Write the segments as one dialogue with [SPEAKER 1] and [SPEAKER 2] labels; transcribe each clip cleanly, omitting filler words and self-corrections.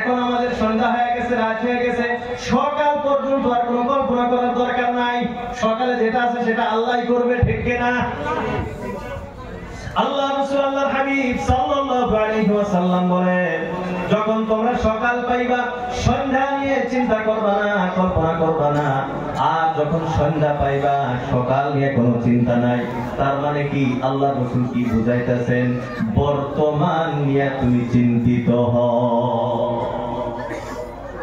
[SPEAKER 1] এখন আমাদের সন্ধ্যা হয়ে গেছে, রাত হয়ে গেছে, সকাল পর্যন্ত আর কোনো কল্পনা করার দরকার নাই। সকালে যেটা আছে সেটা আল্লাহই করবে, ঠিক কিনা? আল্লাহ রাসূল আল্লাহর হাবিব সাল্লাল্লাহু আলাইহি ওয়াসাল্লাম বলেন, যখন তোমরা সকাল পাইবা সন্ধ্যা নিয়ে চিন্তা করবা না, কল্পনা করবা না। আর যখন সন্ধ্যা পাইবা সকাল নিয়ে কোনো চিন্তা নাই। তার মানে কি আল্লাহ রাসূল কি বুঝাইতেছেন? বর্তমান নিয়ে তুমি চিন্তিত হও।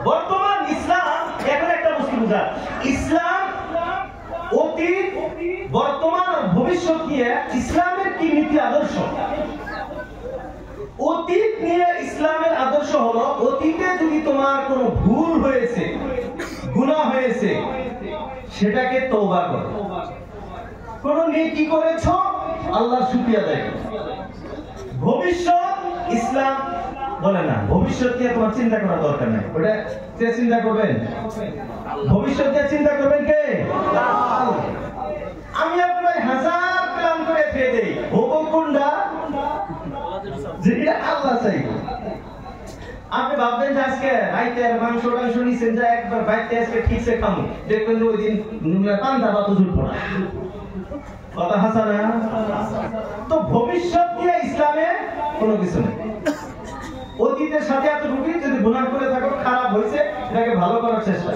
[SPEAKER 1] বর্তমান ইসলাম এখন একটা বস্তু বুঝা, ইসলাম অতীত, বর্তমান আর ভবিষ্যৎ নিয়ে ইসলামের কি নীতি আদর্শ। অতীত নিয়ে ইসলামের আদর্শ হলো, অতীতে যদি তোমার কোনো ভুল হয়েছে, গুনাহ হয়েছে, সেটাকে তওবা করো। কোন নেকি করেছো, আল্লাহর শুকরিয়া আদায় করো। ভবিষ্যৎ ইসলাম বলে না, ভবিষ্যৎ নিয়ে তোমার চিন্তা করার দরকার নাই। ওটা কে চিন্তা করবেন? ভবিষ্যৎ নিয়ে চিন্তা করবেন কে? আল্লাহ। আমি আপনার হাজার প্ল্যান করে খেয়ে দেই, হুকুম কোনটা? যেটা আল্লাহ চাইবে। আপনি ভাববেন যে আজকে রাইতের মাংস নিছেন, যে একবার বাইতে আজকে ঠিকছে খামু, দেখবেন যে ওই দিন পান্তা ভাত হুজুর পড়া। কথা হাসা না? তো ভবিষ্যৎ নিয়ে ইসলামে কোনো কিছু নেই। অতীতের সাথে এতটুকু, যদি গুনাহ করে থাকো, খারাপ হয়েছে, এটাকে ভালো করার চেষ্টা।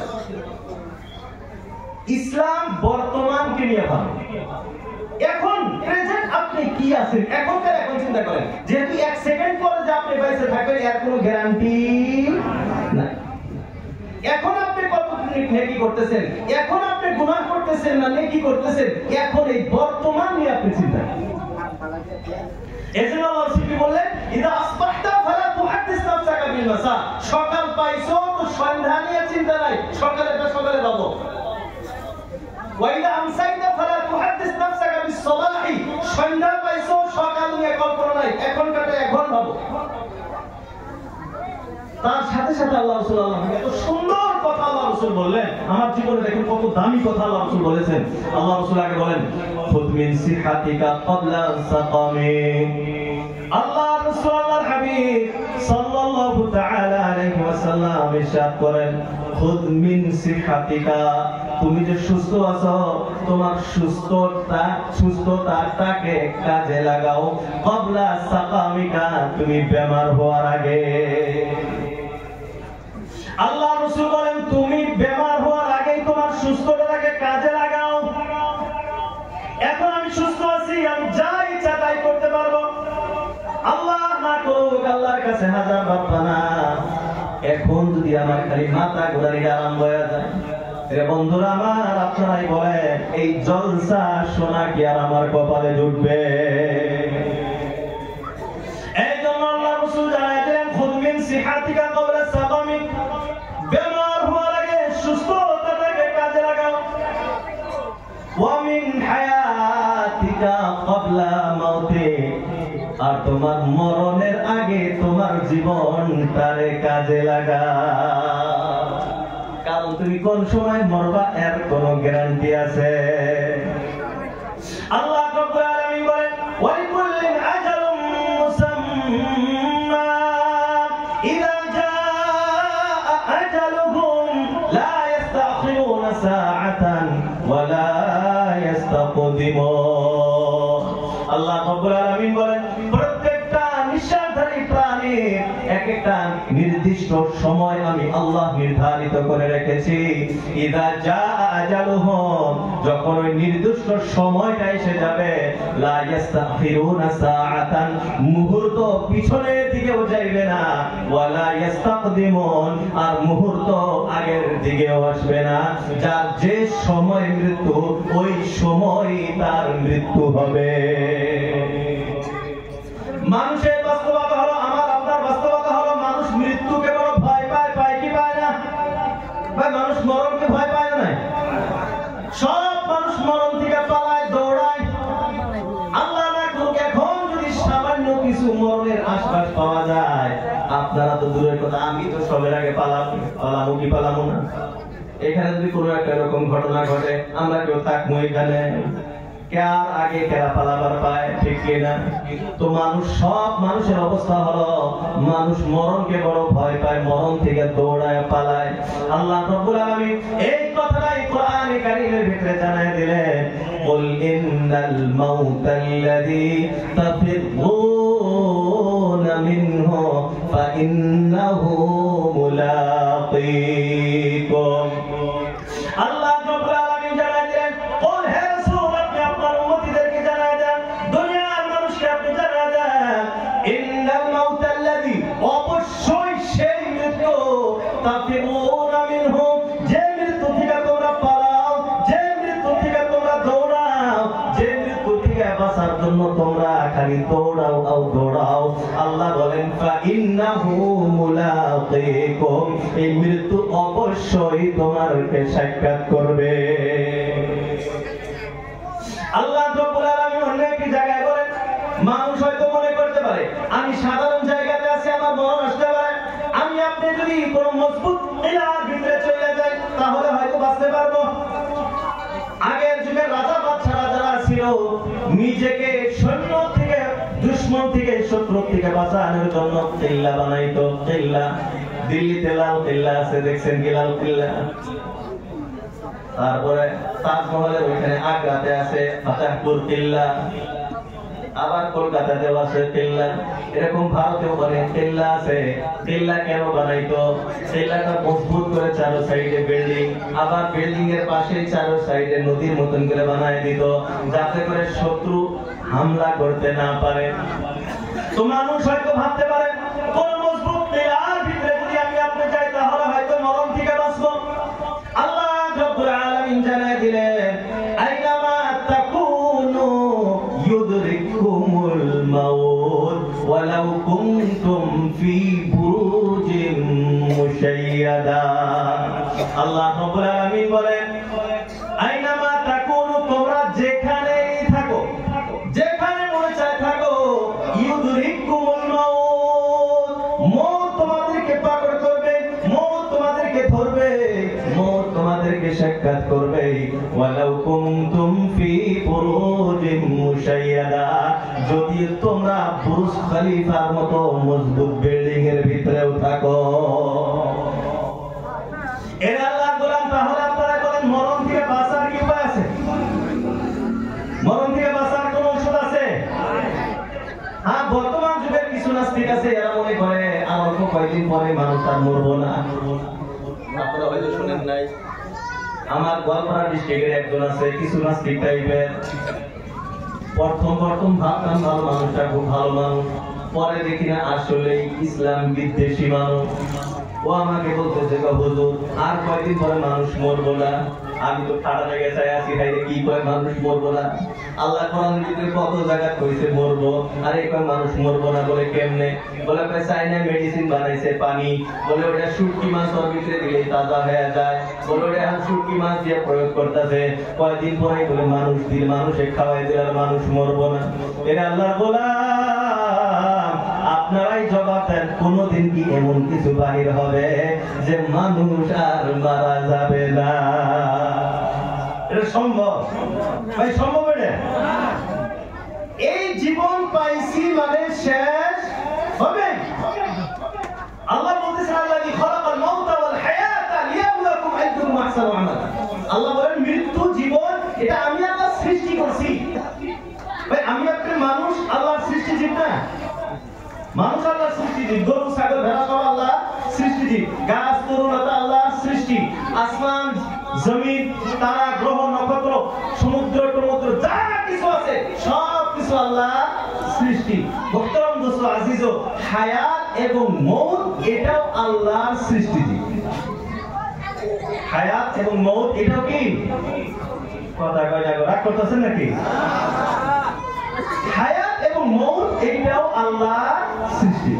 [SPEAKER 1] ইসলাম বর্তমানকে নিয়ে ভালো। এখন প্রেজেন্ট আপনি কি আছেন, এখনকার এখন চিন্তা করেন। যেহেতু এক সেকেন্ড পরে যে আপনি বেঁচে থাকবেন এর কোনো গ্যারান্টি নাই। এখন আপনি কত নেকি করতেছেন, এখন আপনি গুনাহ করতেছেন না নেকি করতেছেন, এখন এই বর্তমান নিয়ে আপনি চিন্তা করেন। এজন্য আল্লাহ সুবহানাহু বললেন, ইদা আসবাহতা ফালা তুহাদ্দিস নাফসাকা বিল মাসা। সকাল পাইছো তো সন্ধ্যা নিয়ে চিন্তা নাই, সকালেটা সকালে ভাবো। ওয়াইদা আমসাইতা ফালা তুহাদ্দিস নাফসাকা বিস সাবাহি। সন্ধ্যা পাইছো, সকাল নিয়ে কল্পনা নাই, এখনকাটা এখন ভাবো। তার সাথে সাথে আল্লাহ রাসূল এত সুন্দর কথা আল্লাহ রাসূল বললেন। আমার জীবনে দেখুন কত দামি কথা আল্লাহ রাসূল বলেছেন। আল্লাহ রাসূল আগে বলেন, খুদ মিন সিহাতিকা ক্বাবলা সাকামি। আল্লাহ রাসূল আল্লাহর হাবিব সাল্লাল্লাহু তাআলা আলাইহি ওয়াসাল্লাম ইরশাদ করেন, খুদ মিন সিহাতিকা, তুমি যে সুস্থ আছো, তোমার সুস্থতাটাকে কাজে লাগাও। ক্বাবলা সাকামিকা, তুমি বেমার হওয়ার আগে। আল্লাহ রাসূল বলেন, তুমি বেমার হওয়ার আগেই তোমার সুস্থতাটাকে কাজে লাগাও। এখন আমি সুস্থ আছি, আমি যা ইচ্ছা তাই করতে পারবো। আল্লাহ না করুক, আল্লাহর কাছে হাজার প্রার্থনা। এখন যদি আমার খালি মাথা ঘোরানি আরম্ভ হয়ে যায়, বন্ধুরা আমার, আপনারাই বলেন এই জলসা শোনা কি আর আমার কপালে জুটবে? এই জন্য আল্লাহ রাসূল জানায় দিলেন, খুদ মিন সিহাতিকা ক্বাবলা সাকামি, বেমার হওয়ার আগে সুস্থতাটাকে কাজে লাগাও। ওয়া মিন হায়াতিকা ক্বাবলা মাউতি, আর তোমার মরণের আগে তোমার জীবনটারে কাজে লাগাও। কারণ তুমি কোন সময় মরবা এর কোনো গ্যারান্টি আছে? আল্লাহ রাব্বুল আলামিন বলেন, ওয়ালিকুল্লিন আজালুম মুসাম্মা ইযা জাআ আজালুহুম লা ইস্তাখিরুনা সাআতান ওয়া লা ইস্তাকদিমুন। আল্লাহ রাব্বুল আলামিন বলেন, প্রত্যেকটা নিঃশ্বাসধারী প্রাণীর এক একটা নির্দিষ্ট সময় আমি আল্লাহ নির্ধারিত করে রেখেছি। ইযা জাআ আজালুহুম, যখন ওই নির্দিষ্ট সময়টা এসে যাবে, লা ইস্তাখিরুনা সাআতান, মুহূর্ত পিছনের দিকেও যাইবে না, ওয়া লা ইস্তাকদিমুন, আর মুহূর্ত আগের দিকেও আসবে না। যার যে সময় মৃত্যু, ওই সময় তার মৃত্যু হবে। মানুষের বাস্তবতা হলো, আমার আপনার বাস্তবতা হলো, মানুষ মৃত্যুকে বড় ভয় পায়, পায় কি পায় না? ভাই, মানুষ মরণকে ভয় পায় না? সব মানুষ মরণ থেকে পালায়, দৌড়ায়। আল্লাহ না করুক, এখন যদি সামান্য কিছু মরণের আশপাশ পাওয়া যায়, আপনারা তো দূরের কথা, আমি তো সবের আগে পালাবো কি পালাবো না? এখানে যদি কোনো একটা এরকম ঘটনা ঘটে, আমরা কেউ থাকবো এখানে? কার আগে কেরা পালাবার পায়, ঠিক কিনা? তো সব মানুষের অবস্থা হলো মানুষ মরণকে বড় ভয় পায়, মরণ থেকে দৌড়ায় পালায়। আল্লাহ রাব্বুল আলামিন এই কথাটাই কোরআনে কারীমের ভিতরে জানায় দিলেন, কুল ইন্নাল মাউতাল্লাযী তাফিরুনা মিনহু ফাইন্নাহু মুলাকীকুম। আল্লাহ রাব্বুল আলামিন জানায় দিলেন, কুল হে রাসূল আপনি আপনার উম্মতিদেরকে জানায় দেন, দুনিয়ার মানুষকে আপনি জানায় দেন, ইন্নাল মাউতাল্লাযী অবশ্যই সেই মৃত্যু তাফিরুনা মিনহু যে মৃত্যু থেকে তোমরা পালাও, যে মৃত্যু থেকে তোমরা দৌড়াও, যে মৃত্যু থেকে বাঁচার জন্য তোমরা খালি দৌড়াও আর দৌড়াও, আল্লাহ বলেন ফাইন্নাহু মুলাকীকুম, এই মৃত্যু অবশ্যই তোমাদেরকে সাক্ষাৎ করবে। আল্লাহ রাব্বুল আলামিন অন্য একটি জায়গায় বলেন, মানুষ হয়তো মনে করতে পারে আমি সাধারণ জায়গাতে আছি, আমার মরণ আসতে পারে, আমি আপনি যদি কোনো মজবুত ইলার ভিতরে চলে যাই তাহলে হয়তো বাঁচতে পারবো। আগের যুগের রাজা বাদশারা যারা ছিল, নিজেকে সৈন্য থেকে, দুশমন থেকে, শত্রু থেকে বাঁচানোর জন্য কিল্লা বানাইতো। কিল্লা দিল্লিতে লাল কিল্লা আছে, দেখছেন কি লাল কিল্লা? তারপরে তাজমহলের ওইখানে আগ্রাতে আছে ফাতাহপুর কিল্লা, আবার কলকাতাতেও আছে কিল্লা, এরকম ভারতেও অনেক কিল্লা আছে। কিল্লা কেন বানাইতো? কিল্লাটা মজবুত করে চারো সাইডে বিল্ডিং, আবার বিল্ডিং এর পাশে চারো সাইডে নদীর মতন করে বানায় দিত, যাতে করে শত্রু হামলা করতে না পারে। তো মানুষ হয়তো ভাবতে পারে কোন মজবুত কিল্লার ভিতরে যদি আমি আপনি যাই তাহলে হয়তো মরণ থেকে বাঁচবো। আল্লাহ রাব্বুল আলামিন জানায় দিলেন, আইনামা তাকুনু ইউদরিকুমুল মাউত ওয়ালাউ কুনতুম ফি বুরুজিন মুশাইয়াদা। আল্লাহ রাব্বুল আলামিন বলেন, আইনামা তাকুনু, তোমরা যেখানেই থাকো, যেখানে মনে চায় থাকো, ইউদরিকুমুল মাউত, মওত তোমাদেরকে পাকড় করবে, মওত তোমাদেরকে ধরবে, মওত তোমাদেরকে সাক্ষাৎ করবে। ওয়ালাউ কুনতুম ফি বুরুজিন মুশাইয়াদা, যদি তোমরা বুরুজ খলিফার মতো মজবুত বিল্ডিং এর ভিতরেও থাকো। এর আল্লাহ গোলাম, তাহলে আপনারা বলেন মরণ থেকে বাঁচার কি উপায় আছে? মরণ থেকে বাঁচার কোন ঔষধ আছে? হ্যাঁ, বর্তমান যুগের কিছু নাস্তিক আছে, এরা মনে করে আর অল্প কয়েকদিন পরে মানুষ আর মরবো না। আপনারা হয়তো শুনেন নাই, আমার গোয়ালপাড়া ডিস্ট্রিক্টের একজন আছে, কিছু নাস্তিক টাইপের। প্রথম ভাবতাম ভালো মানুষটা, খুব ভালো মানুষ, পরে দেখি না আসলে ইসলাম বিদ্বেষী মানুষ। ও আমাকে বলতেছে, হুজুর আর কয়েকদিন পরে মানুষ মরবো না। আমি তো ঠাড়া লেগে চাই আছি, হাইরে কি কয় মানুষ মরবো না? আল্লাহ কোরআনের ভিতরে কত জায়গা কইছে মরবো, আর এই কয় মানুষ মরবো না বলে কেমনে? বলে চাইনা মেডিসিন বানাইছে পানি, বলে ওটা শুটকি মাছ ওর ভিতরে দিলে তাজা হয়ে যায়, বলে ওটা এখন শুটকি মাছ দিয়ে প্রয়োগ করতেছে, কয়েকদিন পরে বলে মানুষ দিল, মানুষে খাওয়াই দিল আর মানুষ মরবো না। এটা আল্লাহ গোলাম, আপনারাই জবাব দেন, কোনদিন কি এমন কিছু বাহির হবে যে মানুষ আর মারা যাবে না? এটা সম্ভব ভাই? সম্ভব? এটা এই জীবন পাইছি মানে শেষ হবে। আল্লাহ বলতেছে, আল্লাযী খালাকাল মাউতা ওয়াল হায়াতা লিয়াবলুয়াকুম আইয়ুকুম আহসানু আমালা। আল্লাহ বলেন মৃত্যু জীবন এটা আমি আল্লাহ সৃষ্টি করছি। ভাই আমি আপনি মানুষ আল্লাহর সৃষ্টি জীব না? মানুষ আল্লাহর সৃষ্টি জীব, গরু ছাগল ভেড়া সব আল্লাহ সৃষ্টি জীব, গাছ তরুলতা আল্লাহর সৃষ্টি, আসমান জমিন তারা গ্রহ নক্ষত্র সমুদ্র টমুদ্র যা কিছু আছে সব কিছু আল্লাহর সৃষ্টি। মুহতারাম দোস্ত আজিজ, হায়াত এবং মওত এটাও আল্লাহর সৃষ্টি জীব। হায়াত এবং মওত এটাও কি কথা কয় না, রাগ করতেছেন নাকি? হায়াত এবং মওত এটাও আল্লাহর সৃষ্টি।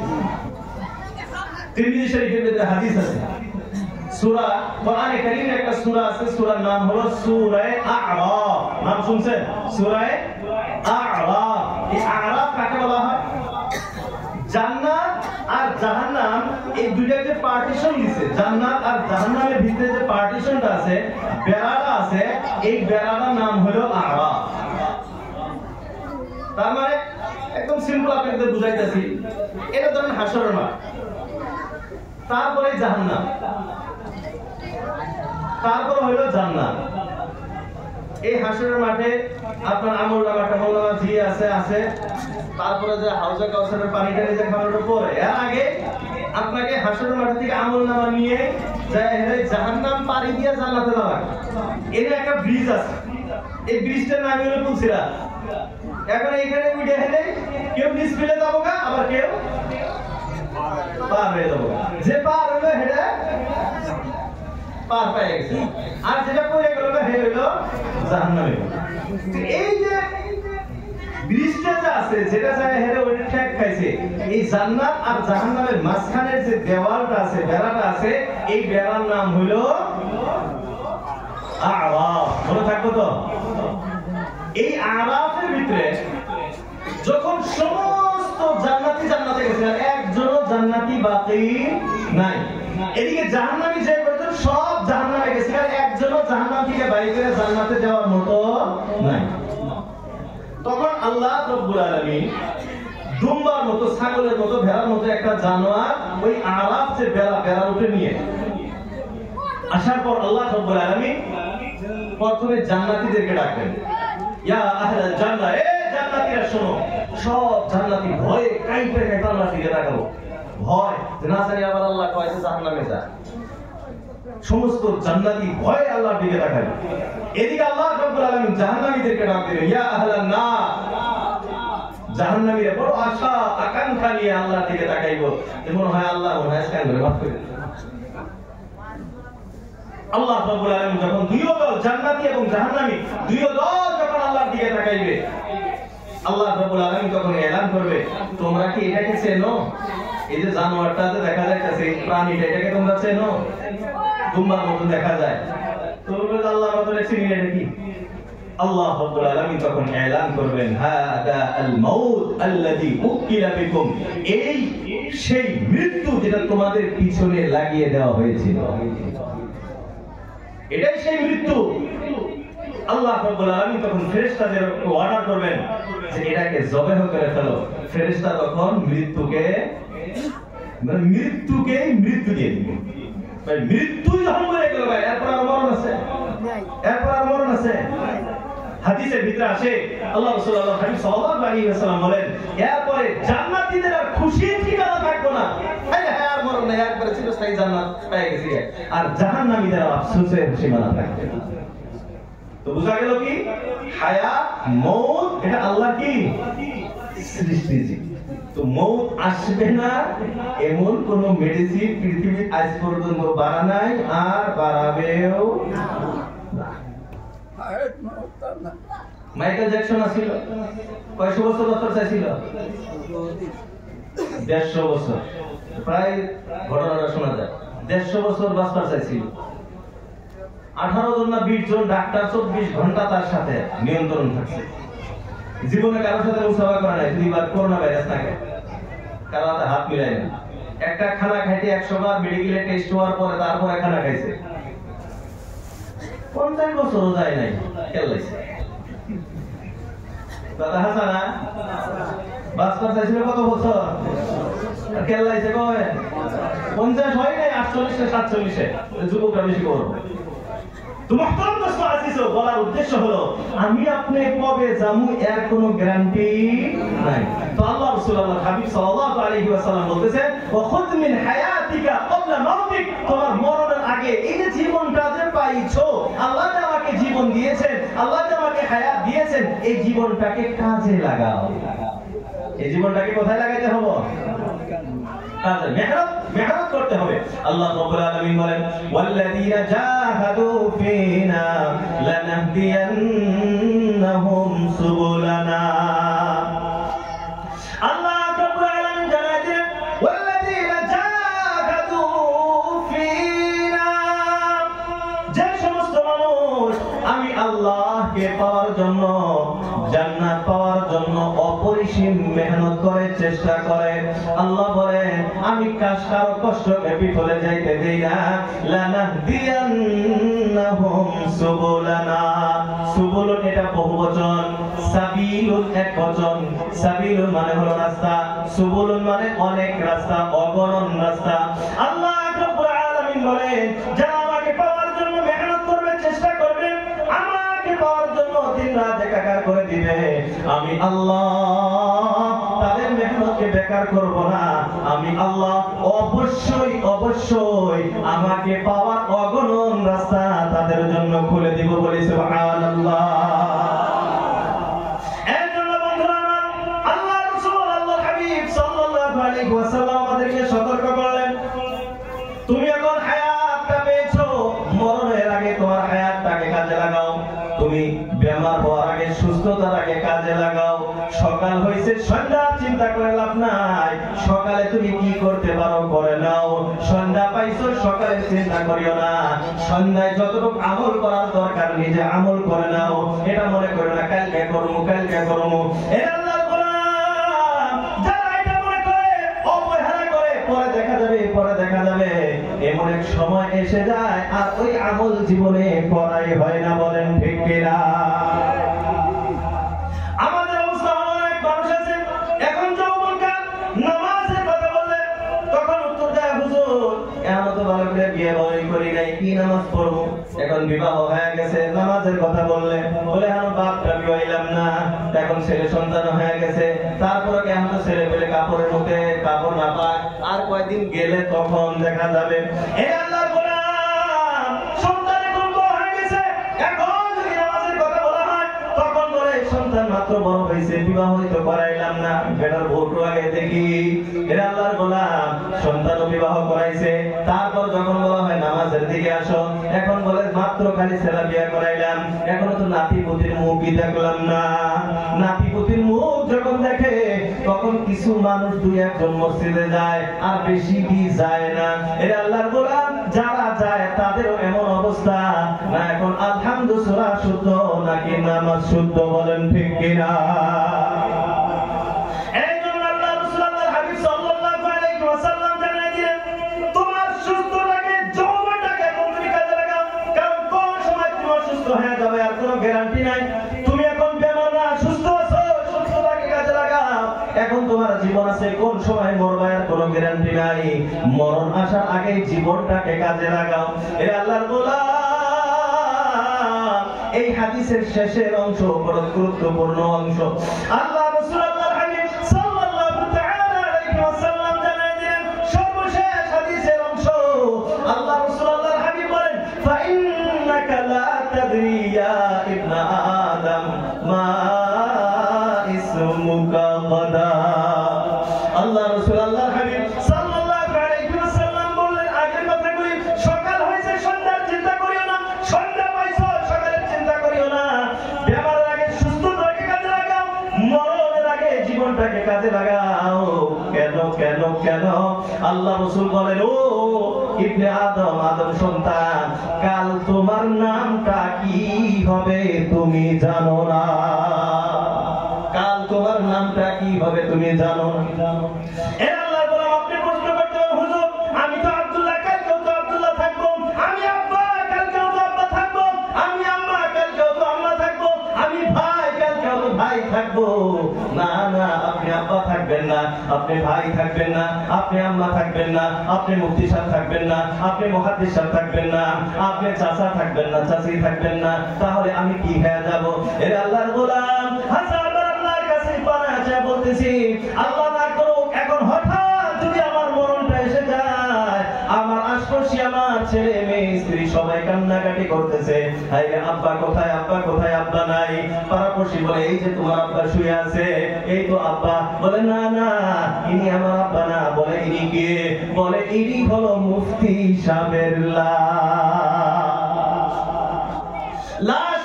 [SPEAKER 1] তিরমিজি শরীফের ভিতরে হাদিস আছে, সূরা কোরআনে কারীমের একটা সূরা আছে, সূরার নাম হলো সূরা আ'রাফ। নাম শুনছেন? সূরা আ'রাফ। এই আ'রাফ কাকে বলা হয়? জান্নাত আর জাহান্নাম এই দুইটা যে পার্টিশন দিছে, জান্নাত আর জাহান্নামের ভিতরে যে পার্টিশনটা আছে, বেড়াটা আছে, এই বেড়াটার নাম হলো আ'রাফ। তার মানে একদম সিম্পল আপনাদের বুঝাইতেছি, এটা ধরেন হাশরের মাঠ, তারপরে জাহান্নাম, তারপর হইল জান্নাত। এই হাশরের মাঠে আপনার আমলনামা টামলনামা জি আছে, তারপরে যে হাউজে কাউসারের পানিটা নিজে খাওয়ানোর পরে এর আগে আপনাকে হাশরের মাঠ থেকে আমলনামা নিয়ে যায় জাহান্নাম পাড়ি দিয়ে জান্নাতে যাওয়া। এর একটা ব্রিজ আছে, এই ব্রিজটার নাম হলো পুলসিরাত। এখন এখানে উঠে হেলে কেউ নিচ ফেলে যাবো গা, আবার কেউ পার হয়ে যাবো। যে পার হলো হেডে পার পেয়ে গেছে, আর যেটা পড়ে গেল হে হইল জাহান্নামে। এই যে ব্রিজটা আছে যেটা যায় হেরে ওইটা ঠেক খাইছে, এই জান্নাত আর জাহান্নামের মাঝখানের যে দেওয়ালটা আছে, বেড়াটা আছে, এই বেড়ার নাম হইল আরাফ। মনে থাকবো তো? এই আরাফের ভিতরে যখন সমস্ত জান্নাতি জান্নাতে গেছে, আর একজনও জান্নাতি বাকি নাই। এদিকে জাহান্নামী যে কয়জন সব জাহান্নামে গেছে, আর একজনও জাহান্নাম থেকে বাইরে করে জান্নাতে যাওয়ার মতো নাই। তখন আল্লাহ রব্বুল আলামিন দুম্বার মতো, ছাগলের মতো, ভেড়ার মতো একটা জানোয়ার ওই আরাফ যে বেড়ার উপরে নিয়ে আসার পর আল্লাহ রব্বুল আলামিন প্রথমে জান্নাতীদেরকে ডাকলেন, ইয়া আহলাল জান্নাহ, এ জান্নাতীরা শোনো। সব জান্নাতী ভয়ে কাইপে কাইপে আল্লাহর দিকে তাকালো, ভয় যে না জানি আবার আল্লাহ কয়েছে জাহান্নামে যা। সমস্ত জান্নাতী ভয়ে আল্লাহর দিকে তাকালো। এদিকে আল্লাহ রাব্বুল আলামিন জাহান্নামীদেরকে ডাক দিলেন, ইয়া আহলান নার, জাহান্নামীরা বড় আশা আকাঙ্ক্ষা নিয়ে আল্লাহর দিকে তাকাইবো, মনে হয় আল্লাহ মনে হয় স্ক্যান করে মাফ করে। আল্লাহ রাব্বুল আলামিন যখন দুই দল জান্নাতী এবং জাহান্নামী দুই দল যখন আল্লাহর দিকে তাকাইবে, আল্লাহ রাব্বুল আলামিন তখন এলান করবে, তোমরা কি এটাকে চেনো? এই যে জানোয়ারটা যে দেখা যাইতেছে, এই প্রাণীটা, এটাকে তোমরা চেনো? দুম্বার মতো দেখা যায়, তোমরা আল্লাহর বদলে চিনি এটা কি? আল্লাহ রাব্বুল আলামিন তখন এলান করবেন, হাদা আল মাউত আল্লাযী উকিলা বিকুম, এই সেই মৃত্যু যেটা তোমাদের পিছনে লাগিয়ে দেওয়া হয়েছিল, এটাই সেই মৃত্যু। আল্লাহ রাব্বুল আলামিন তখন ফেরেশতাদের অর্ডার করবেন যে এটাকে জবেহ করে ফেলো। ফেরেশতা তখন মৃত্যুকে মৃত্যু দিয়ে দিবে। ভাই মৃত্যু যখন মরে গেল, ভাই এরপর আর মরণ আছে? এরপর আর মরণ আছে? হাদিসের ভিতরে আসে আল্লাহ রাসূলুল্লাহ সাল্লাল্লাহু আলাইহি ওয়াসাল্লাম বলেন, এরপরে জান্নাতীদের আর খুশির ঠিকানা থাকবে না। আর মরণ নাই, একবারে চিরস্থায়ী জান্নাত পেয়ে গেছি। আর জাহান্নামীদের আফসোসের সীমানা থাকবে না। তো বুঝা গেল কি হায়াত মওত এটা আল্লাহ কি সৃষ্টি। তো মওত আসবে না এমন কোন মেডিসিন পৃথিবীতে আজ পর্যন্ত বাড়া নাই, আর বাড়াবেও না। মাইকেল জ্যাকসন ছিল কয়শো বছর বাঁচতে চাইছিল? 150 বছর, প্রায় ঘটনাটা শোনা যায়। 150 বছর বাঁচতে চাইছিল। 18 জন না 20 জন ডাক্তার 24 ঘন্টা তার সাথে নিয়ন্ত্রণ থাকছে। জীবনে কারোর সাথে মুসাফা করে নাই, যদি করোনা ভাইরাস থাকে কারো হাতে হাত মিলাই না। একটা খানা খাইতে 100 বার মেডিকেলে টেস্ট হওয়ার পরে তারপরে খানা খাইছে। 50 বছরও যায় নাই, কেলাইছে। দাদা হাসানা বাঁচতে চাইছিল কত বছর? কেলাইছে কবে? 50 হয় নাই, 48 47-এ। যুবকরা বেশি করবো। বলার উদ্দেশ্য হলো আমি আপনি কবে যামু এর কোনো গ্যারান্টি নাই। তো আল্লাহ রাসূলুল্লাহ হাবিব সাল্লাল্লাহু আলাইহি ওয়াসাল্লাম বলতেছেন, ওয়া খুয মিন হায়াতিকা ক্বাবলা মাউতিক, তোমার মরণের আগে এই যে জীবনটা যে পাইছো, আল্লাহ আমাকে জীবন দিয়েছেন, আল্লাহ আমাকে হায়াত দিয়েছেন, এই জীবনটাকে কাজে লাগাও। এই জীবনটাকে কোথায় লাগাইতে হবে? কাজে, মেহনত করতে হবে। আল্লাহ রাব্বুল আলামিন বলেন, ওয়াল্লাযীনা জাহাদু ফীনা লানাহদিয়ান্নাহুম সুবুলানা। আল্লাহ রাব্বুল আলামিন জানায় যে ওয়াল্লাযীনা জাহাদু ফীনা, যে সমস্ত মানুষ আমি আল্লাহকে পাওয়ার জন্য, জান্নাত পাওয়ার জন্য অপরিসীম মেহনত করে, চেষ্টা করে। আল্লাহ বলেন আমি কারো কষ্টকে বিফলে যাইতে দেই না। লানাহদিয়ান্নাহুম সুবুলানা। সুবুলুন এটা বহুবচন, সাবিলুন একবচন। সাবিলুন মানে হলো রাস্তা, সুবুলুন মানে অনেক রাস্তা, অগণন রাস্তা। আল্লাহ রাব্বুল আলামিন বলেন যারা আমাকে পাওয়ার জন্য মেহনত করবে, চেষ্টা করবে, আমাকে পাওয়ার জন্য দিন-রাত একাকার করে দিবে, আমি আল্লাহ তাদের মেহনতকে বেকার করব না। আমি আল্লাহ অবশ্যই অবশ্যই আমাকে পাওয়ার অগণন রাস্তা তাদের জন্য খুলে দিব। বলি সুবহানাল্লাহ। এজন্য বন্ধুরা আমার, আল্লাহ রাসূল আল্লাহর হাবিব সাল্লাল্লাহু আলাইহি ওয়াসাল্লাম আমাদেরকে সতর্ক করলেন, তুমি এখন হায়াতটা পেয়েছো, মরণের আগে তোমার হায়াতটাকে কাজে লাগাও। তুমি বেমার হওয়ার আগে সুস্থতাটাকে কাজে লাগাও। সকাল হয়েছে, সন্ধ্যা চিন্তা করে লাভ নাই। সকালে তুমি কি করতে পারো করে নাও। সন্ধ্যা পাইছো, সকালে চিন্তা করিও না। সন্ধ্যায় যতটুকু আমল করার দরকার নিজে আমল করে নাও। এটা মনে করো না কালকে করবো, কালকে করবো। এটা আল্লাহর গোলাম যারা এটা মনে করে অবহেলা করে, পরে দেখা যাবে, পরে দেখা যাবে, এমন এক সময় এসে যায় আর ওই আমল জীবনে করাই হয় না। বলেন ঠিক কিনা? আমাদের অবস্থা অনেক মানুষ আছে এখন যৌবনকাল, নামাজের কথা বললে তখন উত্তর দেয় হুজুর এমন তো ভালো করে বিয়ে বই করি নাই, কি নামাজ পড়বো। এখন বিবাহ হয়ে গেছে, নামাজের কথা বললে বলে এখন বাপটা বিবাহিলাম না, এখন ছেলে সন্তান হয়ে গেছে, তারপরে কেন তো ছেলে পেলে কাপড়ের মধ্যে কাপড় না পায়, আর কয়েকদিন গেলে তখন দেখা যাবে। এই আল্লাহর গোলাম সন্তান এখন বড় হয়ে গেছে, এখন যদি নামাজের কথা বলা হয় তখন বলে সন্তান মাত্র বড় হয়েছে, বিবাহ হয়তো করাইলাম না, বেটার ভোটও আগে দেখি। এর আল্লাহর গোলাম সন্তান বিবাহ করাইছে, তারপর যখন বলা হয় নামাজের দিকে আসো, এখন বলে মাত্র খালি ছেলে বিয়ে করাইলাম, এখনো তো নাতি পুতির মুখই দেখলাম না। নাতি পুতির মুখ যখন দেখে তখন কিছু মানুষ দুই একজন মসজিদে যায়, আর বেশি কি যায় না। এর আল্লাহর গোলাম যারা যায় তাদেরও এমন অবস্থা না এখন আলহামদুলিল্লাহ শুদ্ধ নাকি নামাজ শুদ্ধ। বলেন ঠিক কিনা? এখন তোমার জীবন আছে, কোন সময় মরবে আর কোনো গ্যারান্টি নাই। মরণ আসার আগে জীবনটাকে কাজে লাগাও। এ আল্লাহর গোলাম, এই হাদিসের শেষের অংশ বড় গুরুত্বপূর্ণ অংশ। আল্লাহ রাসূল আল্লাহর হাবিব সাল্লাল্লাহু তাআলা আলাইহি ওয়াসাল্লাম জানায় দিলেন সর্বশেষ হাদিসের অংশ। আল্লাহ রাসূল আল্লাহর হাবিব বলেন ফা ইন্নাকা লা তাদরি ইয়া ইবনা আদম মা ইসমুকা গাদা। আল্লাহ রাসূল আল্লাহর হাবিব সাল্লাল্লাহু আলাইহি ওয়াসাল্লাম বললেন আগের কথাগুলি, সকাল হয়েছে সন্ধ্যার চিন্তা করিও না, সন্ধ্যা পাইছো সকালের চিন্তা করিও না। বেমারের আগে সুস্থতাকে কাজে লাগাও, মরণের আগে জীবনটাকে কাজে লাগাও। কেন কেন কেন? আল্লাহ রাসূল বলেন ও ইবনে আদম, আদম সন্তান, কাল তোমার নামটা কি হবে তুমি জানো না। কাল তোমার নামটা কি হবে তুমি জানো না। এ আল্লাহর গোলাম আপনি প্রশ্ন করতে হবে হুজুর আমি তো আব্দুল্লাহ, কালকেও তো আব্দুল্লাহ থাকবো, আমি আব্বা কালকেও তো আব্বা থাকবো, আমি আম্মা কালকেও তো আম্মা থাকবো, আমি ভাই কালকেও তো ভাই থাকবো। না না, আপনি আব্বা থাকবেন না, আপনি ভাই থাকবেন না, আপনি আম্মা থাকবেন না, আপনি মুফতি সাহেব থাকবেন না, আপনি মুহাদ্দিস সাহেব থাকবেন না, আপনি চাচা থাকবেন না, চাচি থাকবেন না, তাহলে আমি কি হয়ে যাব? এ আল্লাহর গোলাম হাজারবার আল্লাহর কাছে পানা আছে বলতেছি, আল্লাহ না করুক এখন হঠাৎ যদি আমার মরণটা এসে যায়, আমার আশপাশে আমার ছেলে মেয়ে স্ত্রী সবাই কান্নাকাটি করতেছে, হায় রে আব্বা কোথায়, আব্বা কোথায়, আব্বা নাই। পাড়াপড়শি বলে এই যে তোমার আব্বা শুয়ে আছে, এই তো আব্বা। বলে না না, ইনি আমার আব্বা না। বলে ইনি কে? বলে ইনি হলো মুফতি সাহেবের লাশ।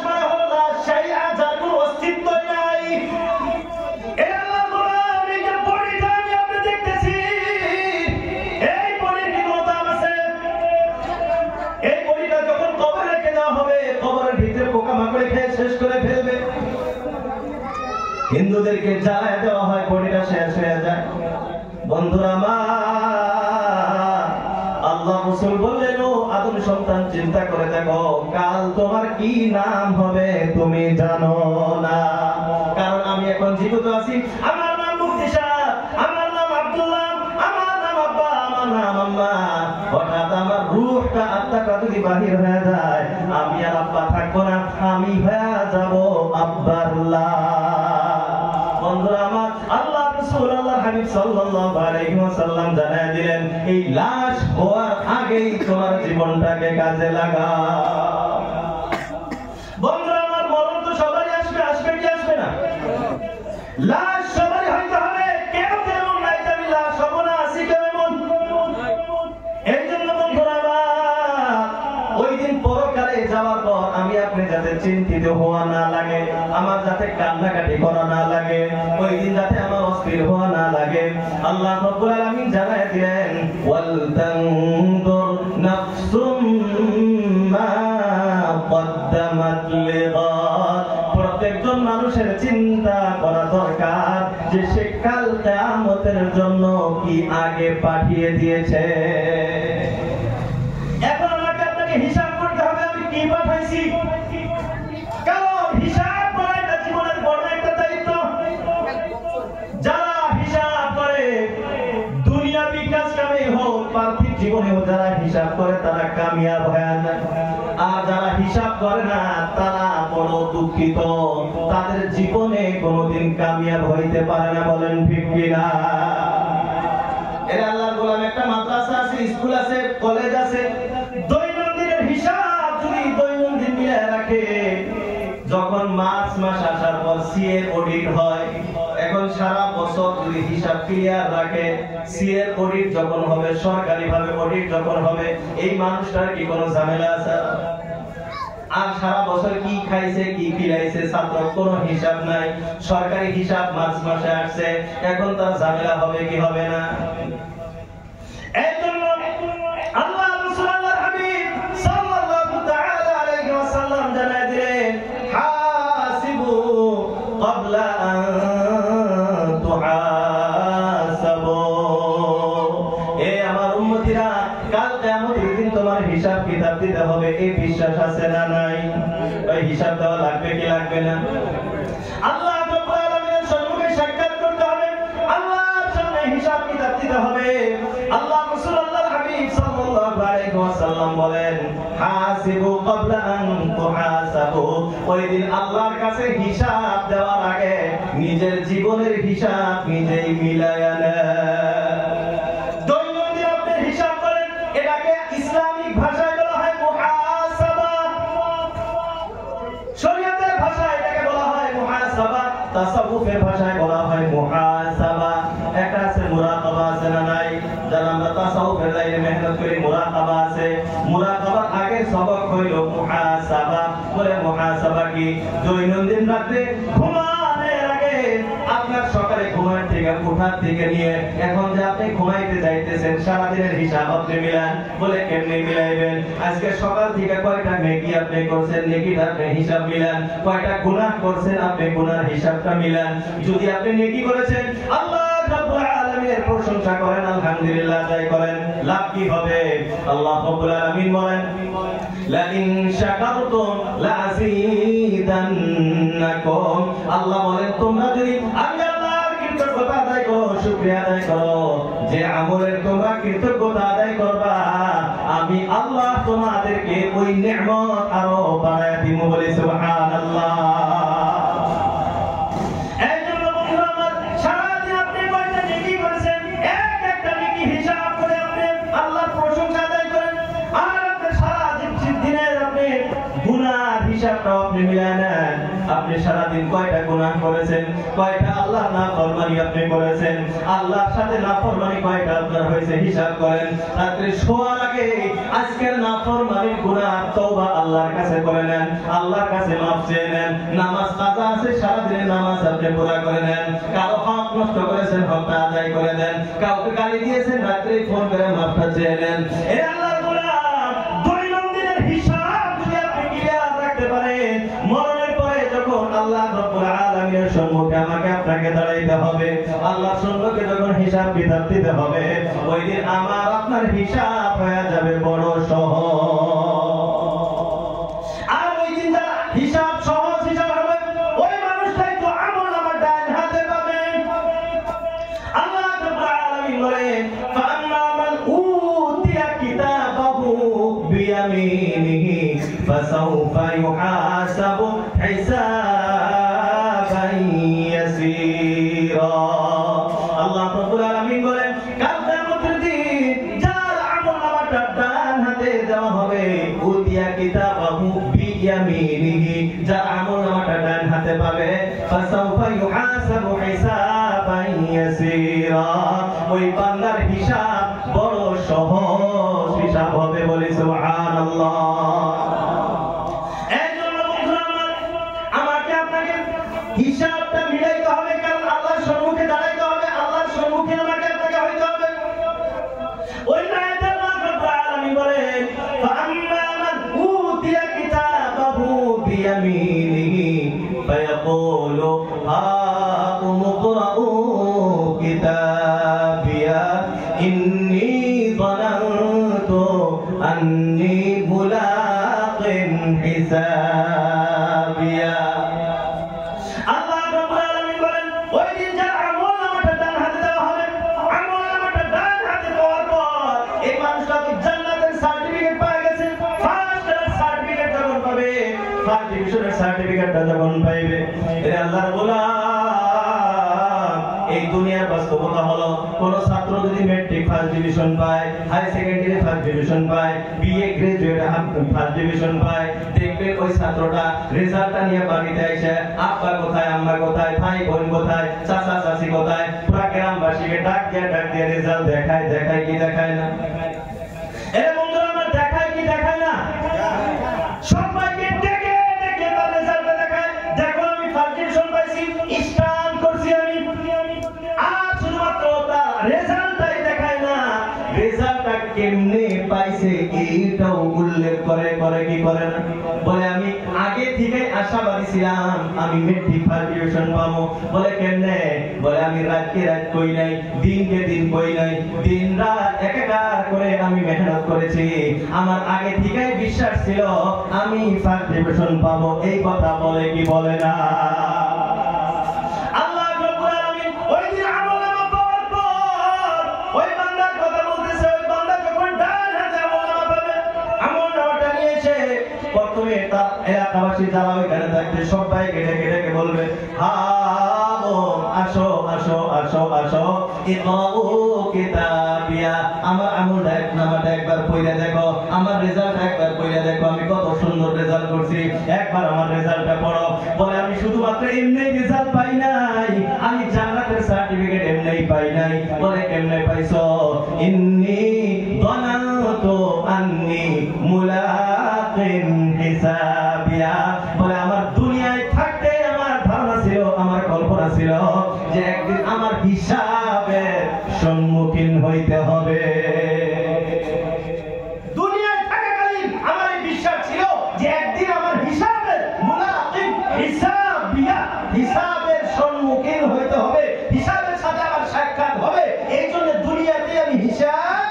[SPEAKER 1] মানে হলো লাশ, সেই যার কোনো অস্তিত্ব নাই। এই আল্লাহর গোলাম, এই যে বডিটা আমি আপনি দেখতেছি, এই বডির কি কোনো দাম আছে? এই বডিটা যখন কবরে রেখে দেওয়া হবে, কবরের ভিতরে পোকামাকড়ে খেয়ে শেষ করে ফেলবে। কিন্তু হিন্দুদেরকে জ্বালায় দেওয়া হয়, বডিটা শেষ হয়ে যায়। বন্ধুরা আমার, আল্লাহ রাসূল বললেন, ও আদম সন্তান, চিন্তা করে দেখো কাল তোমার কি নাম হবে তুমি জানো না। কারণ আমি এখন জীবিত আছি, আমার নাম মুফতি সাহেব, আমার নাম আব্দুল্লাহ, আমার নাম আব্বা, আমার নাম আম্মা। হঠাৎ আমার রূহটা আত্মাটা যদি বাহির হয়ে যায়, আমি আর আব্বা থাকবো না, আমি হয়ে যাব আব্বাল্লাহ। বন্ধুরা আমার, আল্লাহ রাসূল আল্লাহর হাবিব সাল্লাল্লাহু আলাইহি ওয়াসাল্লাম জানায় দিলেন, এই লাশ হওয়ার আগেই তোমার জীবনটাকে কাজে লাগাও। বন্ধুরা আমার, মরণ তো সবারই আসবে, আসবে কি আসবে না? লাশ সবারই হইতে হবে, কেউ যেমন নাই আমি লাশ হব না, আসি কেমন? এই জন্য বন্ধুরা আমার, ওই দিন পরকালে যাওয়ার পর আমি আপনি যাতে চিন্তিত হওয়া না লাগে, আমার যাতে কান্নাকাটি করা না লাগে, ওই দিন যাতে আমার অস্থির হওয়া না লাগে, আল্লাহ রাব্বুল আলামিন জানায় দিলেন, ওয়াল তানজুর নাফসুম মা কদ্দামাত লিগাদ। প্রত্যেকজন মানুষের চিন্তা করা দরকার যে সে কাল কিয়ামতের জন্য কি আগে পাঠিয়ে দিয়েছে। এখন আমাকে আপনাকে হিসাব করতে হবে আমি কি পাঠাইছি, কারণ হিসাব করা এটা জীবনের বড় একটা দায়িত্ব। যারা হিসাব করে দুনিয়াবি কাজ কামে হোক, পার্থিব জীবনেও যারা হিসাব করে তারা কামিয়াব হয়ে যায়। আর যারা হিসাব করে না তারা বড় দুঃখিত, তাদের জীবনে কোনোদিন কামিয়াব হইতে পারে না। বলেন ঠিক কিনা? এর আল্লাহর গোলাম, একটা মাদ্রাসা আছে, স্কুল আছে, কলেজ আছে, দৈনন্দিনের হিসাব যদি দৈনন্দিন মিলায় রাখে, যখন মার্চ মাস আসার পর সিএ অডিট হয়, এখন সারা বছর যদি হিসাব ক্লিয়ার রাখে, সিএ অডিট যখন হবে, সরকারি ভাবে অডিট যখন হবে, এই মানুষটার কি কোনো ঝামেলা আছে? আর সারা বছর কি খাইছে কি বিলাইছে ছাত্র কোনো হিসাব নাই, সরকারি হিসাব মার্চ মাসে আসছে, এখন তার ঝামেলা হবে কি হবে না? এইজন্য আল্লাহ রাসূল আল্লাহর হাবিব সাল্লাল্লাহু তাআলা আলাইহি ওয়াসাল্লাম জানায় দিলেন, হাসিবু ক্বাবলা আন তুহাসাবু। এ আমার উম্মতিরা, কাল কিয়ামতের দিন তোমার হিসাব কিতাব দিতে হবে, এই বিশ্বাস আছে না নাই? এই হিসাব দেওয়া লাগবে কি লাগবে না? আল্লাহ রাব্বুল আলামিনের সম্মুখে সাক্ষাৎ করতে হবে, আল্লাহর সামনে হিসাব কিতাব দিতে হবে। আল্লাহ রাসূল আল্লাহর হাবিব সাল্লাল্লাহু আলাইহি ওয়াসাল্লাম বলেন, হাসিবু ক্বাবলা আন তুহাসাবু। ওই দিন আল্লাহর কাছে হিসাব দেওয়ার আগে নিজের জীবনের হিসাব নিজেই মিলায়া নেন। দৈনন্দিন আপনি হিসাব করেন, এটাকে ইসলামিক ভাষায় বলা হয় মুহাসাবা, শরীয়তের ভাষায় এটাকে বলা হয় মুহাসাবা, তাসাউফের ভাষায় বলা হয় মুহাসাবা। একটা আছে মুরাকাবা, আছে না নাই? যারা আমরা তাসাউফের লাইনে মেহনত করি, মুরাকাবা আছে। মুরাকাবার আগে সবক হইল মুহাসাবা। বলে মুহাসাবা কি? দৈনন্দিন রাতে ঘুমানোর আগে আপনার সকালে ঘুমানোর থেকে উঠার থেকে নিয়ে এখন যে আপনি ঘুমাইতে যাইতেছেন, সারা দিনের হিসাব আপনি মিলান। বলে কেমনে মিলাইবেন? আজকে সকাল থেকে কয়টা নেকি আপনি করছেন, নেকিটা আপনি হিসাব মিলান। কয়টা গুনাহ করছেন, আপনি গুনার হিসাবটা মিলান। যদি আপনি নেকি করেছেন, আল্লাহ রাব্বুল আলামিনের প্রশংসা করেন, আলহামদুলিল্লাহ আদায় করেন, লাভ কি হবে? আল্লাহ রাব্বুল আলামিন বলেন, লা ইন শাকারতুম লাযীদান্নাকুম। আল্লাহ বলেন, তোমরা যদি আমি আল্লাহর কৃতজ্ঞতা আদায় করো, শুকরিয়া আদায় করো, যে আমলের তোমরা কৃতজ্ঞতা আদায় করবা, আমি আল্লাহ তোমাদেরকে ওই নিয়ামত আরো বাড়ায় দিব। বলি সুবহানাল্লাহ। আপনি মিলায় নেন, আপনি সারাদিন কয়টা গুনাহ করেছেন, কয়টা আল্লাহ নাফরমানি আপনি করেছেন, আল্লাহর সাথে নাফরমানি কয়টা আপনার হয়েছে হিসাব করেন। রাত্রে শোয়ার আগে আজকের নাফরমানির গুনাহ তওবা আল্লাহর কাছে করে নেন, আল্লাহর কাছে মাফ চেয়ে নেন। নামাজ কাজা আছে, সারাদিনের নামাজ আপনি পুরা করে নেন। কারো হক নষ্ট করেছেন, হকটা আদায় করে দেন। কাউকে গালি দিয়েছেন, রাত্রে ফোন করে মাফটা চেয়ে নেন। এ আল্লাহর গোলাম, দৈনন্দিনের হিসাব যদি আপনি ক্লিয়ার রাখতে পারেন, মরণের পরে যখন আল্লাহ রাব্বুল আলামিনের সম্মুখে আমাকে হিসাব কিতাব দিতে হবে, ওই দিন আমার আপনার হিসাব হয়ে যাবে বড় সহজ। আর ওই দিন যারা হিসাব সহজ হিসাব হবে, ওই মানুষটাই তো আমলনামা ডান হাতে পাবে। আল্লাহ রাব্বুল আলামিন বলেন, ফাআম্মা মান উতিয়া কিতাবাহু বিয়ামিনিহি ফাসাউফা ইউহাসাবু হিসাবান ইয়াসীরা। আল্লাহ রাব্বুল আলামিন বলেন, কাল কিয়ামতের দিন যার আমলনামাটা ডান হাতে দেওয়া হবে, উতিয়া কিতাবাহু বিয়ামিনিহি, যার আমলনামাটা ডান হাতে পাবে, ফাসাউফা ইউহাসাবু হিসাবান ইয়াসীরা, ওই বান্দার হিসাব বড় সহজ হিসাব হবে। বলি সুবহানাল্লাহ। এজন্য বন্ধুরা আমাকে আপনাকে হিসাবটা মিলাইতে হবে, কারণ আল্লাহর সম্মুখে দাঁড়াইতে হবে, আল্লাহর সম্মুখে আমাকে আপনাকে হইতে হবে। ওই আয়াতে আল্লাহ রাব্বুল আলামিন বলেন, ফাআম্মা মান উতিয়া কিতাবাহু বিয়ামিনিহি ফায়াকুলু হাউম ইকরাউ কিতাবিয়া ইন্নী যানানতু আন্নী মুলাকিন হিসাবিয়া। আল্লাহ রাব্বুল আলামিন বলেন, ওই দিন যার আমলনামাটা ডান হাতে দেওয়া হবে, আমলনামাটা ডান হাতে পাওয়ার পর এই মানুষটা তো জান্নাতের সার্টিফিকেট পেয়ে গেছে। ফার্স্ট ক্লাস সার্টিফিকেট যখন পাবে, ফার্স্ট ডিভিশনের সার্টিফিকেটটা যখন পাইবে, এ আল্লাহর গোলাম, এই দুনিয়ার বাস্তবতা হলো, কোন ছাত্র যদি ম্যাট্রিক ফার্স্ট ডিভিশন পায়, হাই সেকেন্ডারি ফার্স্ট ডিভিশন পায়, বিএ গ্রাজুয়েট ফার্স্ট ডিভিশন পায়, দেখবে ওই ছাত্রটা রেজাল্টটা নিয়ে বাড়িতে এসে আব্বা কোথায়, আম্মা কোথায়, ভাই বোন কোথায়, চাচা চাচি কোথায়, পুরা গ্রামবাসীকে ডাক দিয়ে রেজাল্ট দেখায় কি দেখায় না? এর বন্ধুরা আমরা দেখায় কি দেখায় না? সবাইকে ডেকে তার রেজাল্টটা দেখায়, দেখো আমি ফার্স্ট ডিভিশন পাইছি, স্টান করছি আমি। আর শুধুমাত্র তার রেজাল্টটাই দেখায় না, রেজাল্টটা কেমনে পাইছে এইটাও উল্লেখ করে কি করে না? বলে আমি আগে থেকে আশাবাদী ছিলাম আমি মেট্রিক ফার্স্ট ডিভিশন পাবো। বলে কেমনে? বলে আমি রাতকে রাত কই নাই, দিনকে দিন কই নাই, দিন রাত একাকার করে আমি মেহনত করেছি, আমার আগে থেকেই বিশ্বাস ছিল আমি ফার্স্ট ডিভিশন পাবো। এই কথা বলে কি বলে না? আল্লাহ রাব্বুল আলামিন ওই দিন আমলনামা পাওয়ার পর ওই বান্দার কথা বলতেছে, ওই বান্দা যখন ডান হাতে আমলনামা পাবে, আমলনামাটা নিয়ে এসে প্রথমে তার এলাকাবাসী যারা ওইখানে থাকবে সবাইকে ডেকে বলবে, হাও আসো আসো আসো আসো, ইকরাউ কিতাবিয়া, আমার আমলনামাটা একবার পড়ে দেখো, আমার রেজাল্ট একবার পড়ে দেখো, আমি কত সুন্দর রেজাল্ট করছি, একবার আমার রেজাল্টটা পড়ো। বলে আমি শুধুমাত্র এমনি রেজাল্ট পাই নাই, আমি জান্নাতের সার্টিফিকেট এমনি পাই নাই। বলে কেমনে পাইছো? ইন্নী যানানতু আন্নী মুলাকিন হিসাবিয়া, বলে আমার দুনিয়ায় থাকতে আমার ধারণা ছিল, আমার কল্পনা ছিল যে একদিন আমার হিসাবের সম্মুখীন হইতে হবে। দুনিয়ায় থাকাকালীন আমার এই বিশ্বাস ছিল যে একদিন আমার হিসাবের মুলাকিন হিসাবিয়া, হিসাবের সম্মুখীন হইতে হবে, হিসাবের সাথে আমার সাক্ষাৎ হবে। এই জন্য দুনিয়াতে আমি হিসাব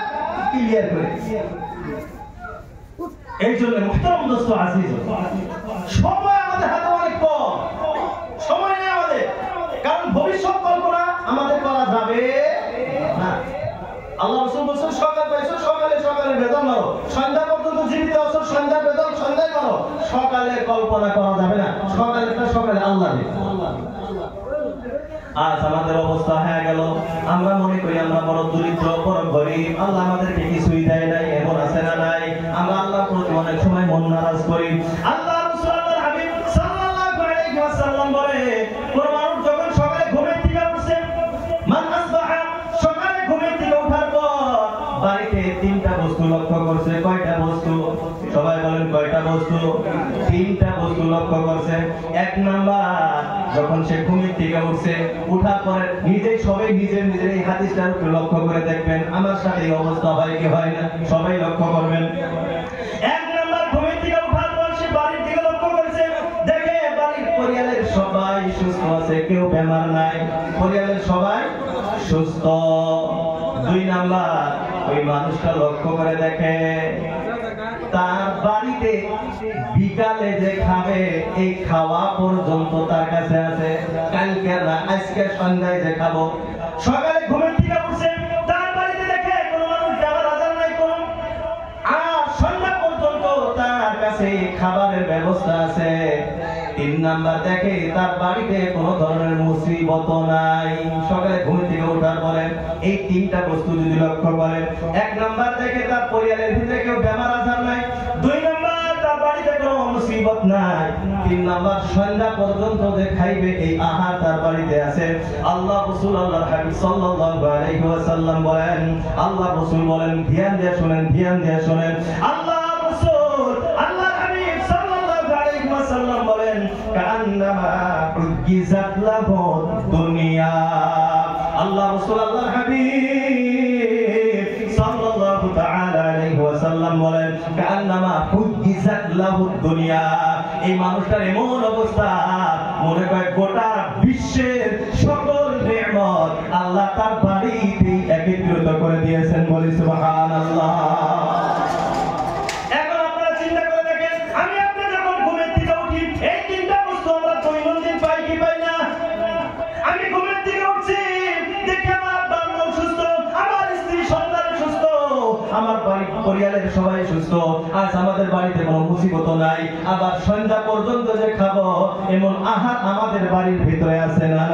[SPEAKER 1] ক্লিয়ার করেছি। এই জন্য মুহতারাম দোস্ত আজিজ, সময় আমাদের হাতে অনেক কম, সময় নেই আমাদের, কারণ ভবিষ্যৎ কল্পনা আমাদের করা যাবে না। আল্লাহ রাসূল বলেছেন, সকাল পাইছো সকালের বেতন নাও, সন্ধ্যা পর্যন্ত জীবিত আছো সন্ধ্যার বেতন সন্ধ্যায় করো। সকালের কল্পনা করা যাবে না, সকালে আল্লাহ দেবে। আজ আমাদের অবস্থা হয়ে গেল, আমরা মনে করি আমরা বড় দরিদ্র, বড় গরিব, আল্লাহ আমাদেরকে কিছুই দেয় নাই, এমন আছে না নাই? আমরা আল্লাহর প্রতি অনেক সময় মন নারাজ করি। আল্লাহ রাসূল আল্লাহর হাবিব সাল্লাল্লাহু আলাইহি ওয়াসাল্লাম বলে, কোন মানুষ যখন সকালে ঘুমের থেকে উঠছে, মান আসবাহা, সকালে ঘুমের থেকে ওঠার পর বাড়িতে তিনটা বস্তু লক্ষ্য করছে। কয়টা বস্তু? সবাই বলেন কয়টা বস্তু? তিনটা বস্তু লক্ষ্য করছে। এক নাম্বার, যখন সে ঘুমের থেকে উঠছে, উঠার পরে সবাই নিজের এই হাদিসটার উপর লক্ষ্য করে দেখবেন, আমার সাথে এই অবস্থা হয় কি হয় না? সবাই লক্ষ্য করবেন। এক নাম্বার, ঘুমের থেকে উঠার পর সে বাড়ির দিকে লক্ষ্য করেছে, দেখে বাড়ির পরিবারের সবাই সুস্থ আছে, কেউ বেমার নাই, পরিবারের সবাই সুস্থ। 2 নাম্বার, ওই মানুষটা লক্ষ্য করে দেখে তার বাড়িতে বিকালে যে খাবে এই খাওয়া পর্যন্ত তার কাছে আছে। কালকে না আজকে সন্ধ্যায় যে খাবো, সকালে ঘুমের থেকে উঠছে তার বাড়িতে দেখে কোনো মানুষ যাওয়ার আজান নাই কোন, আর সন্ধ্যা পর্যন্ত তার কাছে খাবারের ব্যবস্থা আছে। 3 নাম্বার, দেখে তার বাড়িতে কোনো ধরনের মুসিবত নাই। সকালে ঘুম থেকে ওঠার পরে এই 3টা বস্তু যদি লক্ষ্য করেন, 1 নাম্বার, দেখে তার পরিবারের ভিতরে কেউ বেমার আজার নাই। 2 নাম্বার, তার বাড়িতে কোনো মুসিবত নাই। 3 নাম্বার, সন্ধ্যা পর্যন্ত যে খাইবে এই আহার তার বাড়িতে আছে। আল্লাহ রাসূল আল্লাহর হাবিব সাল্লাল্লাহু আলাইহি ওয়াসাল্লাম বলেন, আল্লাহ রাসূল বলেন, ধ্যান দিয়ে শুনেন, ধ্যান দিয়ে শুনেন, আল্লাহ রাসূল আল্লাহর হাবিব সাল্লাল্লাহু আলাইহি ওয়াসাল্লাম বলেন, কান্নামা উজ্জিজাত লাহু দুনিয়া। আল্লাহ রাসূল আল্লাহর হাবিব সাল্লাল্লাহু তাআলা আলাইহি ওয়াসাল্লাম বলেন, কান্নামা উজ্জিজাত লাহু দুনিয়া। এই মানুষটার এমন অবস্থা, মনে করে গোটা বিশ্বের সকল নিয়ামত আল্লাহ তার বাড়িতে একত্রিত করে দিয়েছেন। বলি সুবহানাল্লাহ। এখন আপনারা চিন্তা করে দেখেন, আমি আপনি যখন ঘুমের থেকে উঠি এই 3টা বস্তু আমরা দৈনন্দিন পাই কি পাই না? আমি ঘুমের থেকে উঠছি, দেখি আমার বাবা সুস্থ, আমার স্ত্রী সন্তান সুস্থ, আমার পরিবারের সবাই সুস্থ, আজ আমাদের বাড়িতে কোনো মুসিবত নাই। আবার সন্ধ্যা পর্যন্ত যে খাবো এমন আহার আমাদের বাড়ির ভিতরে আছে না?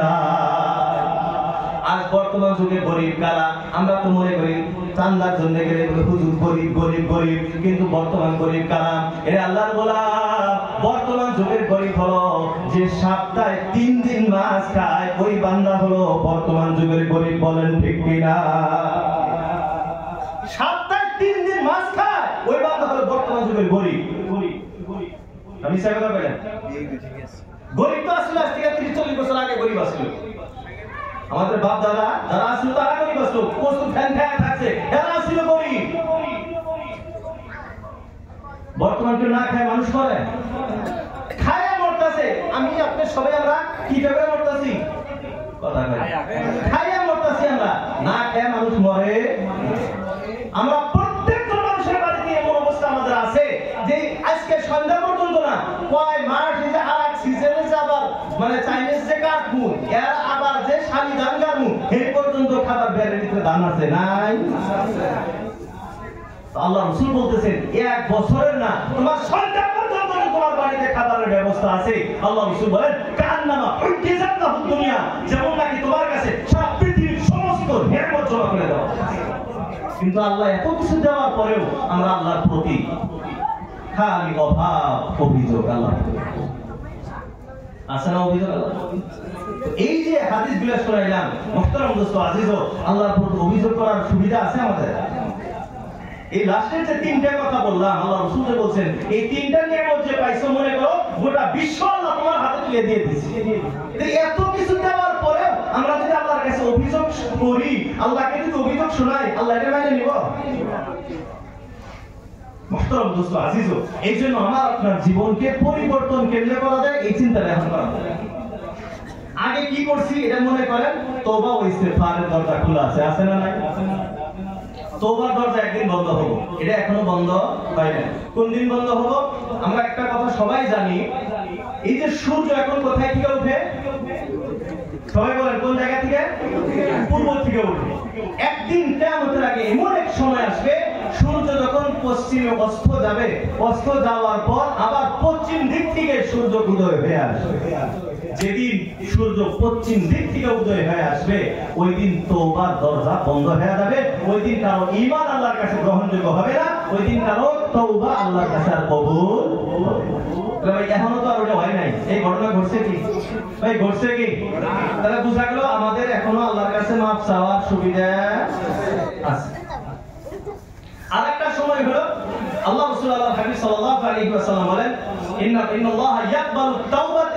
[SPEAKER 1] আজ বর্তমান যুগে গরিব কারা? আমরা তো মনে করি চান্দার জন্য গেলে হুজুর গরিব গরিব গরিব, কিন্তু বর্তমান গরিব কারা? এরা আল্লাহর গোলাম। বর্তমান যুগের গরিব হলো যে সপ্তাহে 3 দিন মাছ খায়, ওই বান্দা হলো বর্তমান যুগের গরিব। বলেন ঠিক কিনা? সপ্তাহে 3 দিন মাছ খায়, ওই বান্দা হলো বর্তমান যুগের গরিব। আমি সে কথা বলেন, গরিব তো আসলে আজ থেকে 30-40 বছর আগে গরিব আসলো। আমাদের বাপ দাদা যারা আসলো তারা গরিব আসলো, কষ্ট ফ্যান খায় থাকছে, এরা আসলো গরিব। বর্তমান কেউ না খায় মানুষ করে, খায় মরতেছে। আমি আপনি সবাই আমরা কি ভেবে মরতেছি? কথা খায় মরতেছি আমরা, না খায় মানুষ মরে। আমরা প্রত্যেকটা মানুষের বাড়িতে এমন অবস্থা আমাদের আছে যে আজকে সন্ধ্যা পর্যন্ত না, কয় মাস যে আর সিজনে আবার মানে চাইনিজ যে কাটমু, এর আবার যে শালি দান গামু, এই পর্যন্ত খাবার বেড়ে দিতে দান আছে নাই? আল্লাহ রাসূল বলতেছেন, 1 বছরের না, তোমার সন্ধ্যা পর্যন্ত তোমার বাড়িতে খাবারের ব্যবস্থা আছে। আল্লাহ রাসূল বলেন, কান্নামা উজ্জিজাত লাহু দুনিয়া, যেমন নাকি তোমার কাছে সারা পৃথিবীর সমস্ত নিয়ামত জমা করে দাও। কিন্তু আল্লাহ এত কিছু দেওয়ার পরেও আমরা আল্লাহর প্রতি খালি অভাব অভিযোগ। আল্লাহ আছে না অভিযোগ? এই যে হাদিসগুলো শোনাইলাম, মুহতারাম দোস্ত আজিজ, আল্লাহর প্রতি অভিযোগ করার সুবিধা আছে আমাদের? এই লাস্টের যে 3টা কথা বললাম, আল্লাহ রাসূল বলেন, এই 3টা নিয়ামত যে পাইছো, মনে করো গোটা বিশ্ব আল্লাহ তোমার হাতে তুলে দিয়ে দিয়েছে। এত কিছু দেওয়ার পরেও আমরা যদি আল্লাহর কাছে অভিযোগ করি, আল্লাহকে যদি অভিযোগ শোনাই, আল্লাহ এটা মেনে নিব? মুহতারাম দোস্ত আজিজ, এই জন্য আমার আপনার জীবনকে পরিবর্তন কেমনে করা যায় এই চিন্তাটা এখন করা যায়। আগে কি করছি এটা মনে করেন, তওবা ও ইস্তিগফারের দরজা খোলা আছে, আছে না নাই? তওবার দরজা একদিন বন্ধ হবে, এটা এখনো বন্ধ হয় না। কোন দিন বন্ধ হবে? আমরা একটা কথা সবাই জানি, এই যে সূর্য এখন কোথায় থেকে ওঠে? সবাই বলেন কোন জায়গা থেকে? পূর্ব থেকে ওঠে। একদিন কিয়ামতের আগে এমন এক সময় আসবে, সূর্য যখন পশ্চিমে অস্ত যাবে, অস্ত যাওয়ার পর আবার পশ্চিম দিক থেকে সূর্য উদয় হয়ে আসবে। যেদিন সূর্য পশ্চিম দিক থেকে উদয় হয়ে আসবে, ওই দিন তওবার দরজা বন্ধ হয়ে যাবে। ওই দিন কারো ঈমান আল্লাহর কাছে গ্রহণযোগ্য হবে না, ওই দিন কারো তওবা আল্লাহর কাছে আর কবুল হবে না। ভাই এখনো তো আর ওটা হয় নাই, এই ঘটনা ঘটছে কি ভাই? ঘটছে কি? তাহলে বোঝা গেল আমাদের এখনো আল্লাহর কাছে মাফ চাওয়ার সুবিধা আছে। আরেকটা সময় হলো, আল্লাহ রাসূল আল্লাহর হাবিব সাল্লাল্লাহু আলাইহি ওয়াসাল্লাম বলেন, ইন্নাল্লাহা ইয়াকবালু তাওবাত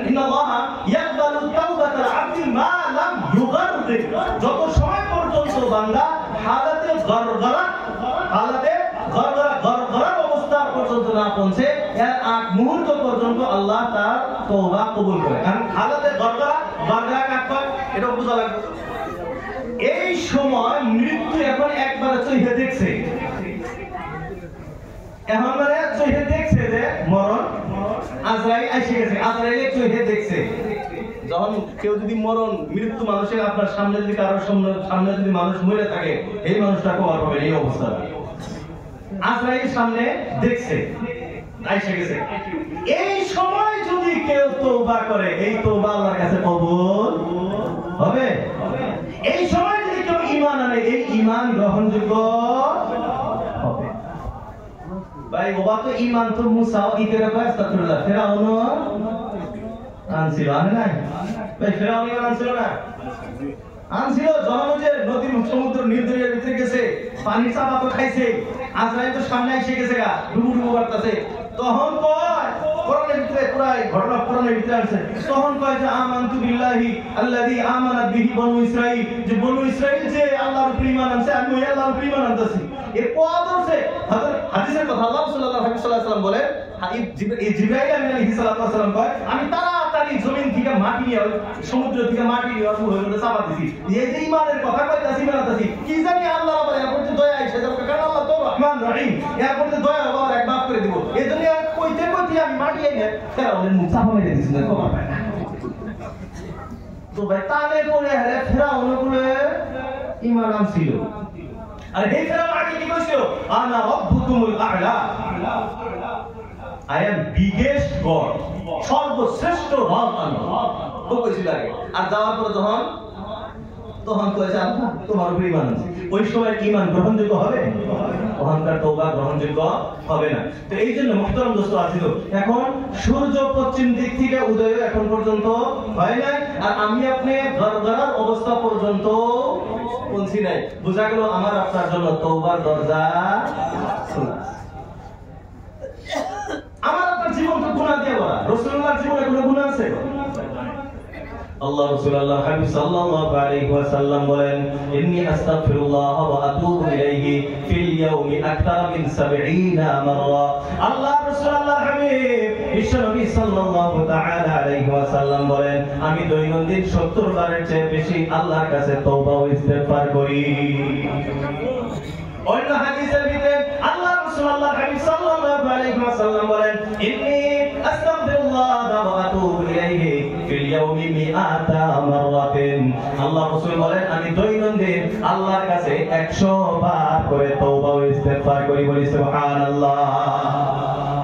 [SPEAKER 1] ইন্নাল্লাহা ইয়াকবালু তাওবাতাল আবদি মা লাম ইউগাররিক। যত সময় পর্যন্ত বান্দা হালাতে গরগরা অবস্থা পর্যন্ত না পৌঁছে, এর আগ মুহূর্ত পর্যন্ত আল্লাহ তার তওবা কবুল করে। কারণ হালাতে গরগরা কাটবা, এটা বোঝা লাগবে। চোখে দেখছে, এখন মানে চোখে দেখছে যে মরণ আজরাইল এসে গেছে, আজরাইল চোখে দেখছে। যখন কেউ যদি মরণ মৃত্যু মানুষের আপনার সামনে যদি কারোর সামনে যদি মানুষ মরে থাকে, এই মানুষটা কবর পাবে এই অবস্থা। আজরাইল সামনে দেখছে এসে গেছে, এই সময় যদি কেউ তওবা করে, এই তওবা আল্লাহর কাছে কবুল হবে। এই সময় যদি কেউ ঈমান আনে, এই ঈমান গ্রহণযোগ্য হবে। ভাই বাবা তো ঈমান তো মুসা দিতে রাখা আস্তাগফিরুল্লাহ, ফেরাউন আনছিল, আনে নাই ভাই? ফেরাউন ঈমান আনছিল না? আনছিল। যখন যে নদীর সমুদ্র নির্দরিয়ার ভিতরে গেছে, পানি চাপা তো খাইছে, আজরাইল তো সামনে এসে গেছে, গা ডুবু ডুবু করতেছে, তখন কয় কোরআনের ভিতরে পুরাই ঘটনা কোরআনের ভিতরে আছে, তখন কয় যে আমানতু বিল্লাহি আল্লাযী আমানাত বিহি বনু ইসরাঈল, যে বনু ইসরাঈল যে আল্লাহর উপর ঈমান আনছে, আমি ওই আল্লাহর উপর ঈমান আনতেছি। এই পদ আছে হাদিসের কথা। আল্লাহ সাল্লাল্লাহু আলাইহি ওয়াসাল্লাম বলেন, জিবরাইল আলাইহিস সালাম কয়, আমি তাড়াতাড়ি জমিন থেকে মাটি নিয়ে, সমুদ্র থেকে মাটি নিয়ে শুরু হয়ে গেছে চাপা দিছি। এই যে ঈমানের কথা কইতাছি বানাতাছি, কি জানি আল্লাহ আবার এরপর যে দয়া আইছে, কারণ আল্লাহ তো রহমান রহিম, এরপর যে দয়া আবার এক মাফ করে দিব। এজন্য কইতে কইতে আমি মাটি এনে ফেরাউনের মুখ চাপা মেরে দিছি, না কবর পায় না। তো ভাই তালে পড়ে হারে ফেরাউন বলে ঈমান আনছিল। আর এই ফেরাউন আগে কি কইছিল? আনা রাব্বুকুমুল আ'লা, I am biggest God, সর্বশ্রেষ্ঠ রব আমি, কইছিল আগে। আর যাওয়ার পরে তখন কইছে আল্লাহ তোমার উপর ঈমান আছে। ওই সময় ঈমান গ্রহণযোগ্য হবে? ওখানকার তওবা গ্রহণযোগ্য হবে না। তো এই জন্য মুহতারাম দোস্ত আছিল, এখন সূর্য পশ্চিম দিক থেকে উদয় এখন পর্যন্ত হয় নাই, আর আমি আপনি গড়গড়ার অবস্থা পর্যন্ত পৌঁছি নাই। বুঝা গেল আমার আপনার জন্য তওবার দরজা খোলা। আমার আপনার জীবন তো গুনাহ দিয়ে ভরা। রাসূলুল্লাহর জীবনে কোনো গুনাহ আছে? আল্লাহ রাসূলুল্লাহ হাবিব সাল্লাল্লাহু আলাইহি ওয়াসাল্লাম বলেন, ইন্নী আস্তাগফিরুল্লাহ ওয়া আতুবু ইলাইহি ফিল ইয়াউমি আকতার মিন 70 মাররা। আল্লাহ রাসূলুল্লাহ হাবিব বিশ্বনবী সাল্লাল্লাহু তাআলা আলাইহি ওয়াসাল্লাম বলেন, আমি দৈনন্দিন 70 বারের চেয়ে বেশি আল্লাহর কাছে তওবা ও ইস্তেগফার করি। অন্য হাদিসের ভিতরে আল্লাহ রাসূলুল্লাহ হাবিব সাল্লাল্লাহু আলাইহি ওয়াসাল্লাম বলেন, ইন্নী আস্তাগফিরুল্লাহ ওয়া আতুবু ইলাইহি ফিল ইয়াউমি মিআতা মাররাতিন। আল্লাহ রাসূল বলেন, আমি দৈনন্দিন আল্লাহর কাছে 100 বার করে তওবা ও ইস্তেগফার করি। বলি সুবহানাল্লাহ।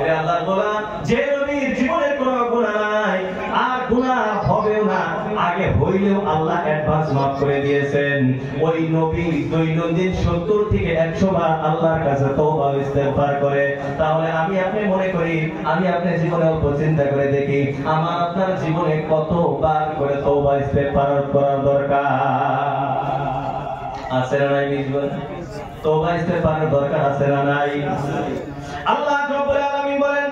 [SPEAKER 1] এ আল্লাহর গোলাম, যে নবীর জীবনে কোনো গুনাহ নাই, আর গুনাহ হবেও না, আগে হইলেও আল্লাহ অ্যাডভান্স মাফ করে দিয়েছেন, ওই নবী দৈনন্দিন 70 থেকে 100 বার আল্লাহর কাছে তওবা ও ইস্তেগফার করে। তাহলে আমি আপনি মনে করি, আমি আপনি জীবনে অল্প চিন্তা করে দেখি, আমার আপনার জীবনে কতবার করে তওবা ইস্তেগফার করার দরকার আছে না নাই? জীবনে তওবা ইস্তেগফারের দরকার আছে না নাই? আল্লাহ রাব্বুল আলামিন বলেন,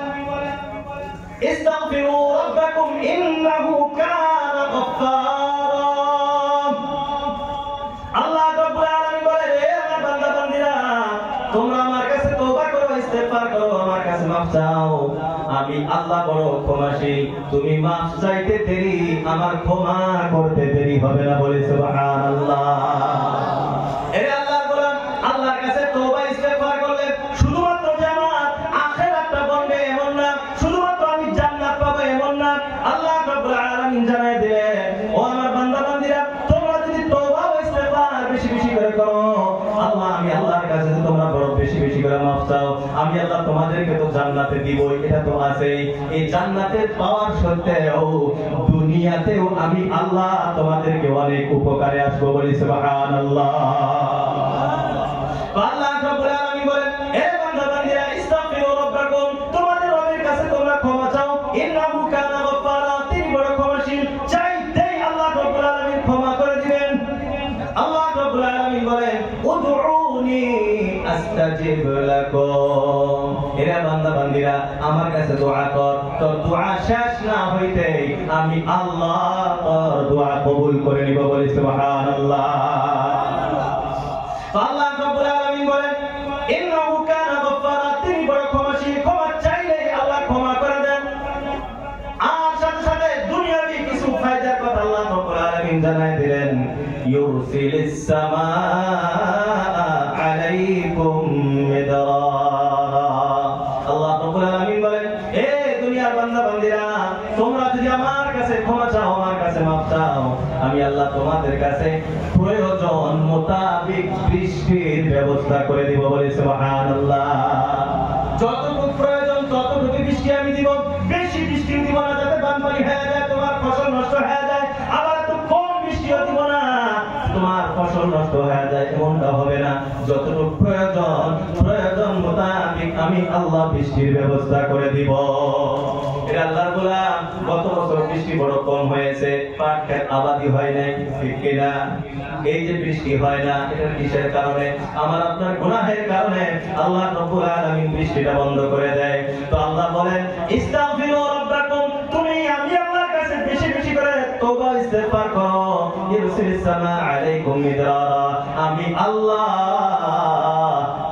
[SPEAKER 1] ইস্তাগফিরু রাব্বাকুম ইন্নাহু কানা গাফফারা। আল্লাহ রাব্বুল আলামিন বলেন, হে আমার বান্দা বান্দীরা, তোমরা আমার কাছে তওবা করো, ইস্তেগফার করো, আমার কাছে মাফ চাও। আমি আল্লাহ বড় ক্ষমাশীল, তুমি মাফ চাইতে দেরি, আমার ক্ষমা করতে দেরি হবে না। বলি সুবহানাল্লাহ। এরে আল্লাহর গোলাম, আল্লাহর কাছে তওবা ইস্তেগফার করলে শুধুমাত্র যে আমার আখিরাতটা বনবে এমন না, শুধুমাত্র আমি জান্নাত পাবো এমন না। আল্লাহ রাব্বুল আলামিন জানায় দিলেন, ও আমার বান্দা বান্দীরা, তোমরা যদি তওবা ও ইস্তেগফার বেশি বেশি করে করো, আল্লাহ আমি আল্লাহর কাছে তোমরা বড় বেশি বেশি করে মাফ চাও, আমি আল্লাহ তোমাদেরকে তো জান্নাতে দিবই, এটা তো আছেই। এই জান্নাতে পাওয়ার সত্ত্বেও দুনিয়াতেও আমি আল্লাহ তোমাদেরকে অনেক উপকারে আসবো। বলি সুবহানাল্লাহ। আল্লাহ রাব্বুল আলামিন বলেন, হে বান্দা বান্দীরা, ইস্তাগফিরু রাব্বাকুম, তোমাদের রবের কাছে তোমরা ক্ষমা চাও, ইন্নাহু কানা গাফফারা, তিনি বড় ক্ষমাশীল, চাইতেই আল্লাহ রাব্বুল আলামিন ক্ষমা করে দিবেন। আল্লাহ রাব্বুল আলামিন বলেন, উদউনি আস্তাজিব লাকুম, এরা বান্দা বান্দীরা আমার কাছে দোয়া কর, তোর দোয়া শেষ না হইতেই আমি আল্লাহ তোর দোয়া কবুল করে নিব। বলি সুবহানাল্লাহ। আল্লাহ রাব্বুল আলামিন বলেন, ইন্নাহু কানা গাফফারা, তিনি বড় ক্ষমাশীল, ক্ষমা চাইলে আল্লাহ ক্ষমা করে দেন। আর সাথে সাথে দুনিয়াবি কিছু ফায়দার কথা আল্লাহ রাব্বুল আলামিন জানায় দিলেন, ইউরসিলিস সামাআ আলাইকুম কাছে মাপ চাও, আমি আল্লাহ তোমাদের কাছে প্রয়োজন মোতাবেক বৃষ্টির ব্যবস্থা করে দিব। বলে সুবহানাল্লাহ। যতটুকু প্রয়োজন ততটুকু বৃষ্টি আমি দিব, বেশি বৃষ্টি দিব না যাতে বানপানি হয়ে যায়, তোমার ফসল নষ্ট হয়ে যায়। আবার তো কম বৃষ্টিও দিব না তোমার ফসল নষ্ট হয়ে যায়, এমনটা হবে না। যতটুকু প্রয়োজন মোতাবেক আমি আল্লাহ বৃষ্টির ব্যবস্থা করে দিব। এর আল্লাহর গোলাম, গত বছর বৃষ্টি বড় কম হয়েছে, পাট ক্ষেত আবাদি হয় নাই, ঠিক কিনা? এই যে বৃষ্টি হয় না, এটা কিসের কারণে? আমার আপনার গুনাহের কারণে আল্লাহ রাব্বুল আলামিন বৃষ্টিটা বন্ধ করে দেয়। তো আল্লাহ বলেন, ইস্তাগফিরু রাব্বাকুম, তুমি আমি আল্লাহর কাছে বেশি বেশি করে তওবা ইস্তিগফার করো। ইরসিলিস সামা আলাইকুম মিদরারা, আমি আল্লাহ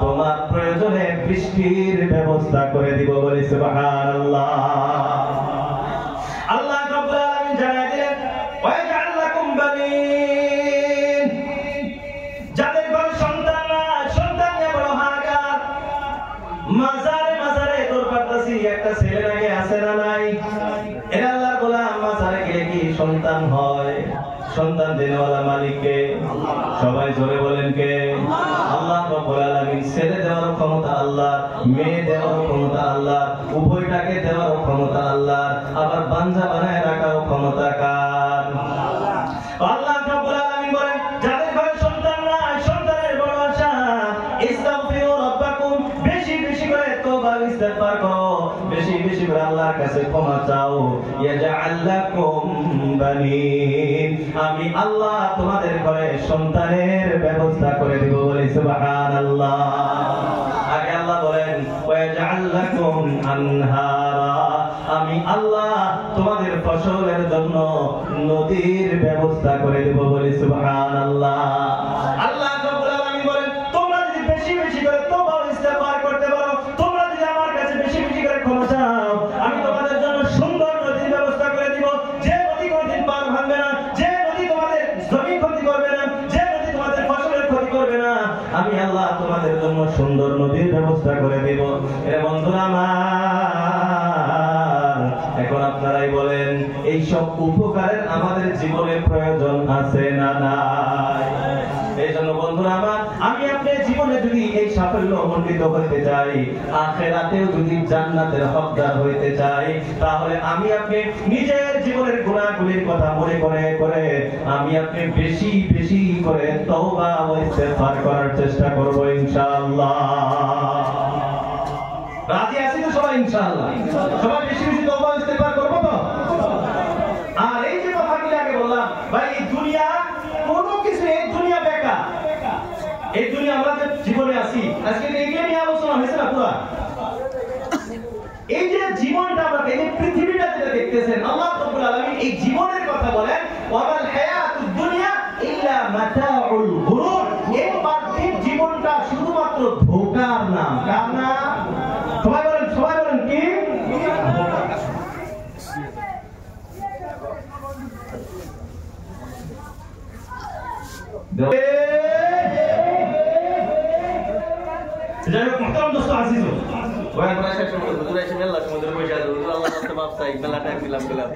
[SPEAKER 1] তোমার প্রয়োজনে বৃষ্টির ব্যবস্থা করে দিব। বলে সুবহানাল্লাহ। আল্লাহ রাব্বুল আলামিন জানায় দিলেন, ওয়াজআল লাকুম বানিন, যাদের ঘরে সন্তান নাই, সন্তান নিয়ে বড় হাহাকার, মাজারে মাজারে দৌড় কাটতাছি, একটা ছেলে আগে আছে না নাই? এরা আল্লাহর গোলাম, মাজারে গেলে কি সন্তান হয়? সন্তান দেওয়ালা মালিক কে? সবাই জোরে বলেন কে? আল্লাহ রাব্বুল আলামিন। ছেলে দেওয়ার ক্ষমতা আল্লাহ, মেয়ে দেওয়ার ক্ষমতা আল্লাহ, উভয়টাকে দেওয়ার ক্ষমতা আল্লাহ, আবার বাঞ্জা বানায় রাখার ক্ষমতা কার? আল্লাহ রাব্বুল আলামিন বলেন, যাদের ঘরে সন্তান নাই, সন্তানের বড় আশা, ইস্তাগফিরু রাব্বাকুম, বেশি বেশি করে তওবা ইস্তিগফার করো, বেশি বেশি করে আল্লাহর কাছে ক্ষমা চাও। ইয়াজআল লাকুম বানিন, আমি আল্লাহ তোমাদের ঘরে সন্তানের ব্যবস্থা করে দেব। বলে সুবহানাল্লাহ। আগে আল্লাহ বলেন, ওয়াজআল লাকুম আনহারা, আমি আল্লাহ তোমাদের ফসলের জন্য নদীর ব্যবস্থা করে দেব। বলে সুবহানাল্লাহ। আল্লাহ রাব্বুল আলামিন বলেন, তোমরা যদি বেশি বেশি করে তওবা ইস্তিগফার করতে পারো, তোমরা যদি আমার কাছে বেশি বেশি করে ক্ষমা চাও, আমি তোমাদের জন্য সুন্দর নদীর ব্যবস্থা করে দিব। যে নদী কোনদিন পার ভাঙবে না, যে নদী তোমাদের জমি ক্ষতি করবে না, যে নদী তোমাদের ফসলের ক্ষতি করবে না, আমি আল্লাহ তোমাদের জন্য সুন্দর নদীর ব্যবস্থা করে দেব। এ বন্ধুরা আমার, এখন আপনারাই বলেন, এই সব উপকারের আমাদের জীবনে প্রয়োজন আছে না নাই? এই জন্য বন্ধুরা আমার, আমি আপনার জীবনে যদি এই সাফল্য মণ্ডিত হইতে চাই, আখিরাতেও যদি জান্নাতের হকদার হইতে চাই, তাহলে আমি আপনি নিজের জীবনের গুনাহগুলির কথা মনে করে আমি আপনি বেশি বেশি করে তওবা ও ইস্তিগফার করার চেষ্টা করব ইনশাআল্লাহ। রাজি আছি তো সবাই? ইনশাআল্লাহ সবাই বেশি বেশি তওবা ইস্তিগফার করব তো? আর এই যে কথাগুলো আগে বললাম, ভাই এই দুনিয়া কোনো কিছু, এই দুনিয়া বেকার। এই দুনিয়া আমরা যে জীবনে আছি, আজকে এগুলো নিয়ে আলোচনা হয়েছে না পুরা? এই যে জীবনটা আমরা, এই যে পৃথিবীটা যেটা দেখতেছেন, আল্লাহ রাব্বুল আলামিন এই জীবনের কথা বলেন, ওয়ামাল হায়াতুদ দুনিয়া ইল্লা মাতাউল গুরুর, এই পার্থিব জীবনটা শুধুমাত্র ধোঁকার নাম। কার নাম? সবাই বলেন কি? যাই হোক মুহতারাম দোস্ত আজিজ, ওয়ান প্রাইসের সময় হুজুর এসে মেলা সমুদ্র পয়সা হুজুর আল্লাহ রাস্তা মাপ চাই, মেলা টাইম দিলাম গেলাম।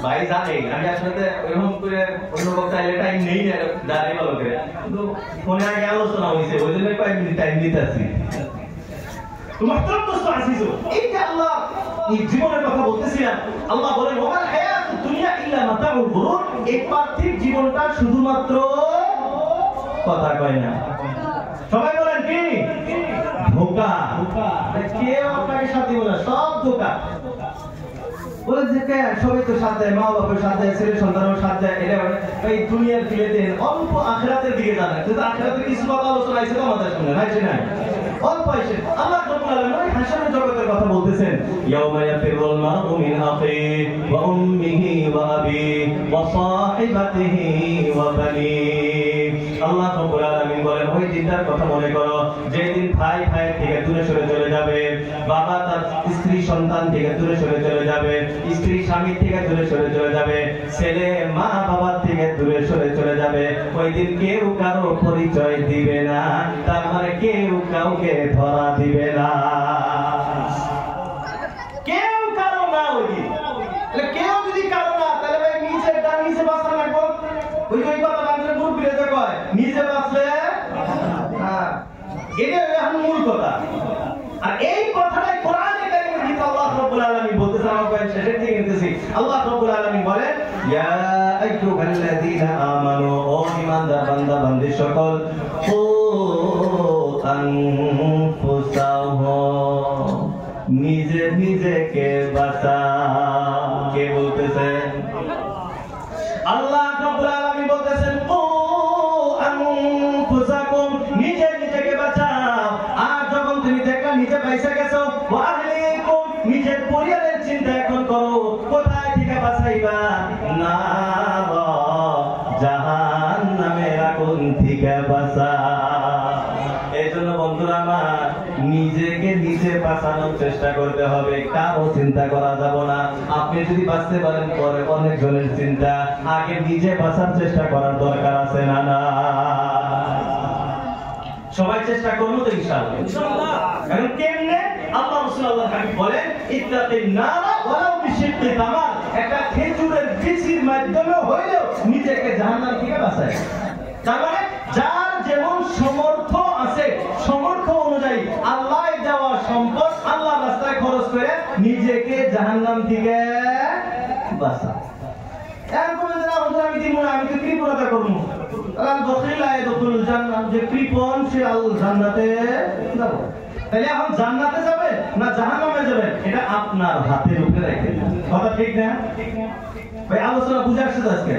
[SPEAKER 1] ভাই জানে আমি আসলে এরকম করে অন্য বক্তা এলে টাইম নেই না, দাঁড়িয়ে ভালো করে, কিন্তু ফোনে আগে আলোচনা হয়েছে, ওই জন্য কয়েক মিনিট টাইম দিতেছি। মুহতারাম দোস্ত আজিজ, এই যে আল্লাহ এই জীবনের কথা বলতেছিলাম, আল্লাহ বলেন, ওয়ামাল হায়াতুদ দুনিয়া ইল্লা মাতাউল গুরুর, এই পার্থিব জীবনটা শুধুমাত্র কথা কয় না। সবাই বলেন কি? ধোঁকা। কেউ আপনাকে সাথ দিব না, সব ধোঁকা। বলে যে সবাই তো সাথ দেয়, মা বাবার সাথ দেয়, ছেলে সন্তানের সাথ দেয়, এটা এই দুনিয়ার ফিলেতে অল্প আখিরাতের দিকে জানে, কিন্তু আখিরাতের কিছু কথা আলোচনা আছে তো আমাদের শুনে ভাই না অল্প আইছে। আল্লাহ রাব্বুল আলামিন হাসরের জগতের কথা বলতেছেন, ইয়াউমা ইয়াফিরুল মারউ মিন আখিহি ওয়া উম্মিহি ওয়া আবিহি ওয়া সাহিবাতিহি ওয়া বানিহি। আল্লাহ রাব্বুল আলামিন বলেন, ওই দিনটার কথা মনে করো যেদিন ভাই ভাইয়ের থেকে দূরে সরে চলে যাবে, বাবা তার স্ত্রী সন্তান থেকে দূরে সরে চলে যাবে, স্ত্রী স্বামী থেকে দূরে সরে চলে যাবে, ছেলে মা বাবার থেকে দূরে সরে চলে যাবে। ওই দিন কেউ কারো পরিচয় দিবে না, তার মানে কেউ কাউকে ধরা দিবে না, কেউ কারো না। ওই দিন এটা এখন মূল কথা। আর এই কথাটাই কোরআনে কারিমে যেটা আল্লাহ রাব্বুল আলামিন বলতেছেন, আমরা শেষের দিকে নিতেছি। আল্লাহ রাব্বুল আলামিন বলেন, ইয়া আইয়ুহাল্লাযীনা আমানু, ও ঈমানদার বান্দা বান্দি সকল, কু আনফুসাহুম, নিজে নিজেকে বাঁচাও। কে বলতেছেন? আল্লাহ রাব্বুল আলামিন বলতেছেন, কু আনফুসাকুম, নিজে নিজেকে বাঁচাও। আর যখন তুমি দেখলা নিজে বাইসা গেছো, ওয়া আহলিকুম, নিজের পরিবারের চিন্তা এখন করো, কোথায় থেকে বাঁচাইবা? না, জাহান্নামের আগুন থেকে বাঁচাও। এইজন্য বন্ধুরা আমার, নিজেকে নিজে বাঁচানোর চেষ্টা করতে হবে, কারো চিন্তা করা যাবে না। আপনি যদি বাঁচতে পারেন পরে অনেক জনের চিন্তা, আগে নিজে বাঁচার চেষ্টা করার দরকার আছে না? না, সবাই চেষ্টা করবো তো ইনশাআল্লাহ। ইনশাআল্লাহ। এখন কেমনে? আল্লাহ রাসূলুল্লাহ হাবিব বলেন, ইত্তাকিন নারা ওয়ালাউ বিশিক্কি তামার, একটা খেজুরের বিচির মাধ্যমে হইলেও নিজেকে জাহান্নাম থেকে বাঁচায়। তার মানে যার যেমন সমর্থ আছে, সমর্থ অনুযায়ী আল্লাহ দেওয়া সম্পদ আল্লাহ রাস্তায় খরচ করে নিজেকে জাহান্নাম থেকে বাঁচায়। এরকম না আমি দিব না, আমি তো কৃপণতা করবো, আল বখিল আয়াদুল জান্নাত, যে কৃপণ সে আল জান্নাতে যাবে। তাহলে এখন জান্নাতে যাবে না জাহান্নামে যাবে, এটা আপনার হাতের উপরে রেখে। কথা ঠিক না ভাই? আলোচনা বুঝে আসছে আজকে।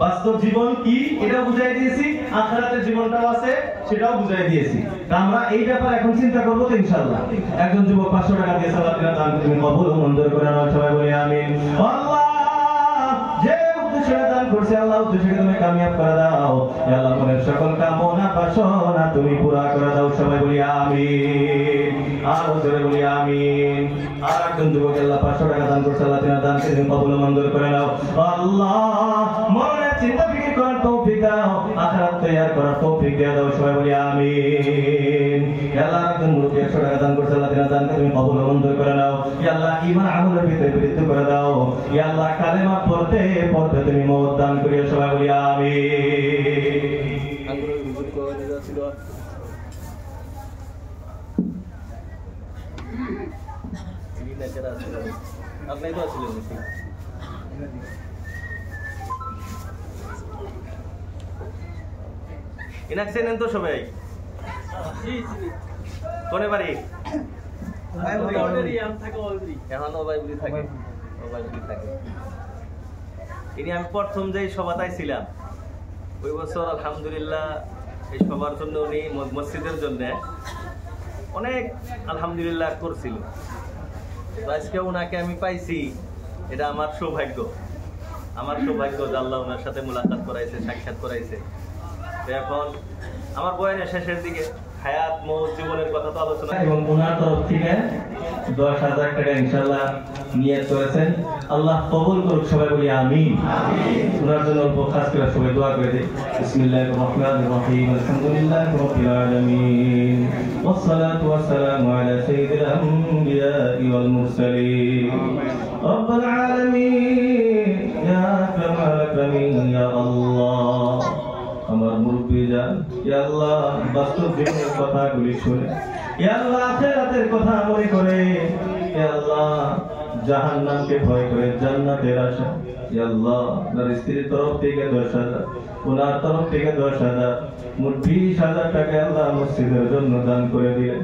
[SPEAKER 1] বাস্তব জীবন কি এটা বুঝাই দিয়েছি, আখিরাতের জীবনটাও আছে সেটাও বুঝাই দিয়েছি। আমরা এই ব্যাপারে এখন চিন্তা করবো তো ইনশাআল্লাহ। একজন যুবক 500 টাকা দিয়ে সালাত দিলেন, দান তুমি কবুল ও মঞ্জুর করে নাও। সবাই বলি আমিন। আল্লাহ যে উদ্দেশ্যে দান করছে, আল্লাহ উদ্দেশ্যে তুমি কামিয়াব করে দাও। ইয়া আল্লাহ মনের সকল কামনা বাসনা তুমি পুরা করে দাও। সবাই বলি আমিন। আর জোরে বলি আমিন। আর একজন যুবক আল্লাহ 500 টাকা দান করছে, আল্লাহ তোমার দান তুমি কবুল ও মঞ্জুর করে নাও। আল্লাহ মনে চিন্তা ফিকির করার তৌফিক দাও, আখিরাত তৈয়ার করার তৌফিক দিয়ে দাও। সবাই বলি আমিন। ইয়া আল্লাহ একজন মুরব্বি 100 টাকা দান করছে, আল্লাহ তোমার দান তুমি কবুল ও মঞ্জুর করে নাও। ইয়া আল্লাহ ঈমান আমলের ভিতরে বৃদ্ধি করে দাও। ইয়া আল্লাহ কালেমা পড়তে পড়তে তুমি মওত দান করিও। সবাই বলি আমিন। আঙ্গুরের হুজুর কোয়া যাচ্ছিল, চিনি না কেন আসলে আপনি তো আসলে নাকি ইনাক চেনেন তো সবাই? কোনে বাড়ি? এখন ওবাইবুড়ি থাকে। ইনি আমি প্রথম যেই সভাটায় ছিলাম ওই বছর আলহামদুলিল্লাহ এই সবার জন্য উনি মসজিদের জন্য অনেক আলহামদুলিল্লাহ করছিল। আজকে ওনাকে আমি পাইছি, এটা আমার সৌভাগ্য। আমার সৌভাগ্য যে আল্লাহ ওনার সাথে মুলাকাত করাইছে, সাক্ষাৎ করাইছে। এখন আমার বয়ানের শেষের দিকে হায়াত মওত জীবনের কথা তো আলোচনা, এবং ওনার তরফ থেকে 10,000 টাকা ইনশাআল্লাহ নিয়ত করেছেন। আল্লাহ কবুল করুক। সবাই বলি আমিন। ওনার জন্য অল্প খাস করে সবাই দোয়া করে দিই। বিসমিল্লাহির রহমানির রহিম, আলহামদুলিল্লাহি রাব্বিল আলামিন, ওয়াসসালাতু ওয়াসসালামু আলা সাইয়্যিদিল আমবিয়াই ওয়াল মুরসালিন, রব্বিল আলামিন, ইয়া আকরামাল আকরামিন, ইয়া আল্লাহ। আমার মুরব্বি জান, ইয়া আল্লাহ বাস্তব জীবনের কথাগুলি শুনে, ইয়া আল্লাহ আখিরাতের কথা মনে করে, ইয়া আল্লাহ জাহান্নামকে ভয় করে জান্নাতের আশা, ইয়া আল্লাহ তার স্ত্রীর তরফ থেকে 10,000, ওনার তরফ থেকে 10,000, মোট 20,000 টাকা আল্লাহ মসজিদের জন্য দান করে দিলেন।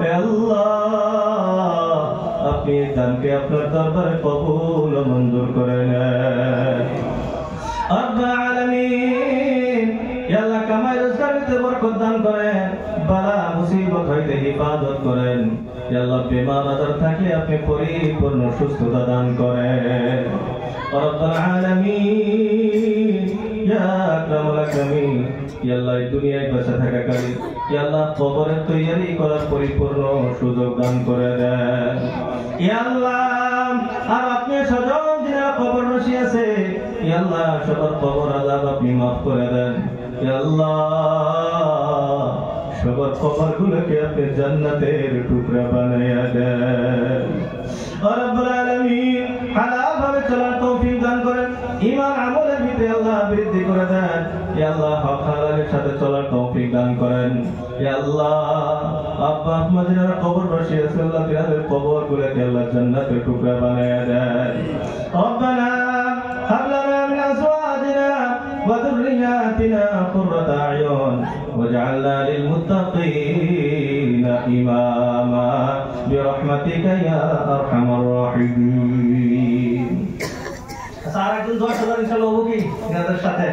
[SPEAKER 1] ইয়া আল্লাহ আপনি এই দানকে আপনার দরবারে কবুল ও মঞ্জুর করে নেন। রব্বুল আলামিন, ইয়া আল্লাহ কামাই রোজগারিতে বরকত দান করেন, বালা মুসিবত হইতে হিফাজত করেন। ইয়া আল্লাহ বেমার আজার থাকলে আপনি পরিপূর্ণ সুস্থতা দান করেন। রব্বুল আলামিন, ইয়া আকরামুল আকরামিন, ইয়া আল্লাহ এই দুনিয়ায় বেঁচে থাকাকালীন ইয়া আল্লাহ কবরের তৈয়ারি করার পরিপূর্ণ সুযোগ দান করে দেন। ইয়া আল্লাহ আর আপনি সজন যারা কবর বসে আছে, ইয়া আল্লাহ সবার কবর আযাব আপনি মাফ করে দেন। ইয়া আল্লাহ সবার কবরগুলোকে আপনি জান্নাতের টুকরা বানায়া দেন। রব্বুল আলামিন হালাল ভাবে চলার তৌফিক দান করেন, ঈমান আমলের ভিতরে আল্লাহ বৃদ্ধি করে দেন। ইয়া আল্লাহ হক হালালের ইমানের সাথে চলার তৌফিক দান করেন। ইয়া আল্লাহ, আব্বা আম্মা যারা কবরবাসী আছে আল্লাহ তাদের কবরগুলোকে আল্লাহ জান্নাতের টুকরা বানায়া দেন। রব্বানা হাব লানা মিন আজওয়াজিনা ওয়া যুররিয়াতিনা কুররাতা আয়ুন ওয়াজআলনা লিল মুত্তাকিনা ইমামা বিরহমাতিকা ইয়া আরহামার রাহিমিন। সারা একজন দোয়া সবার ইনশাআল্লাহ হবে কি আপনাদের সাথে?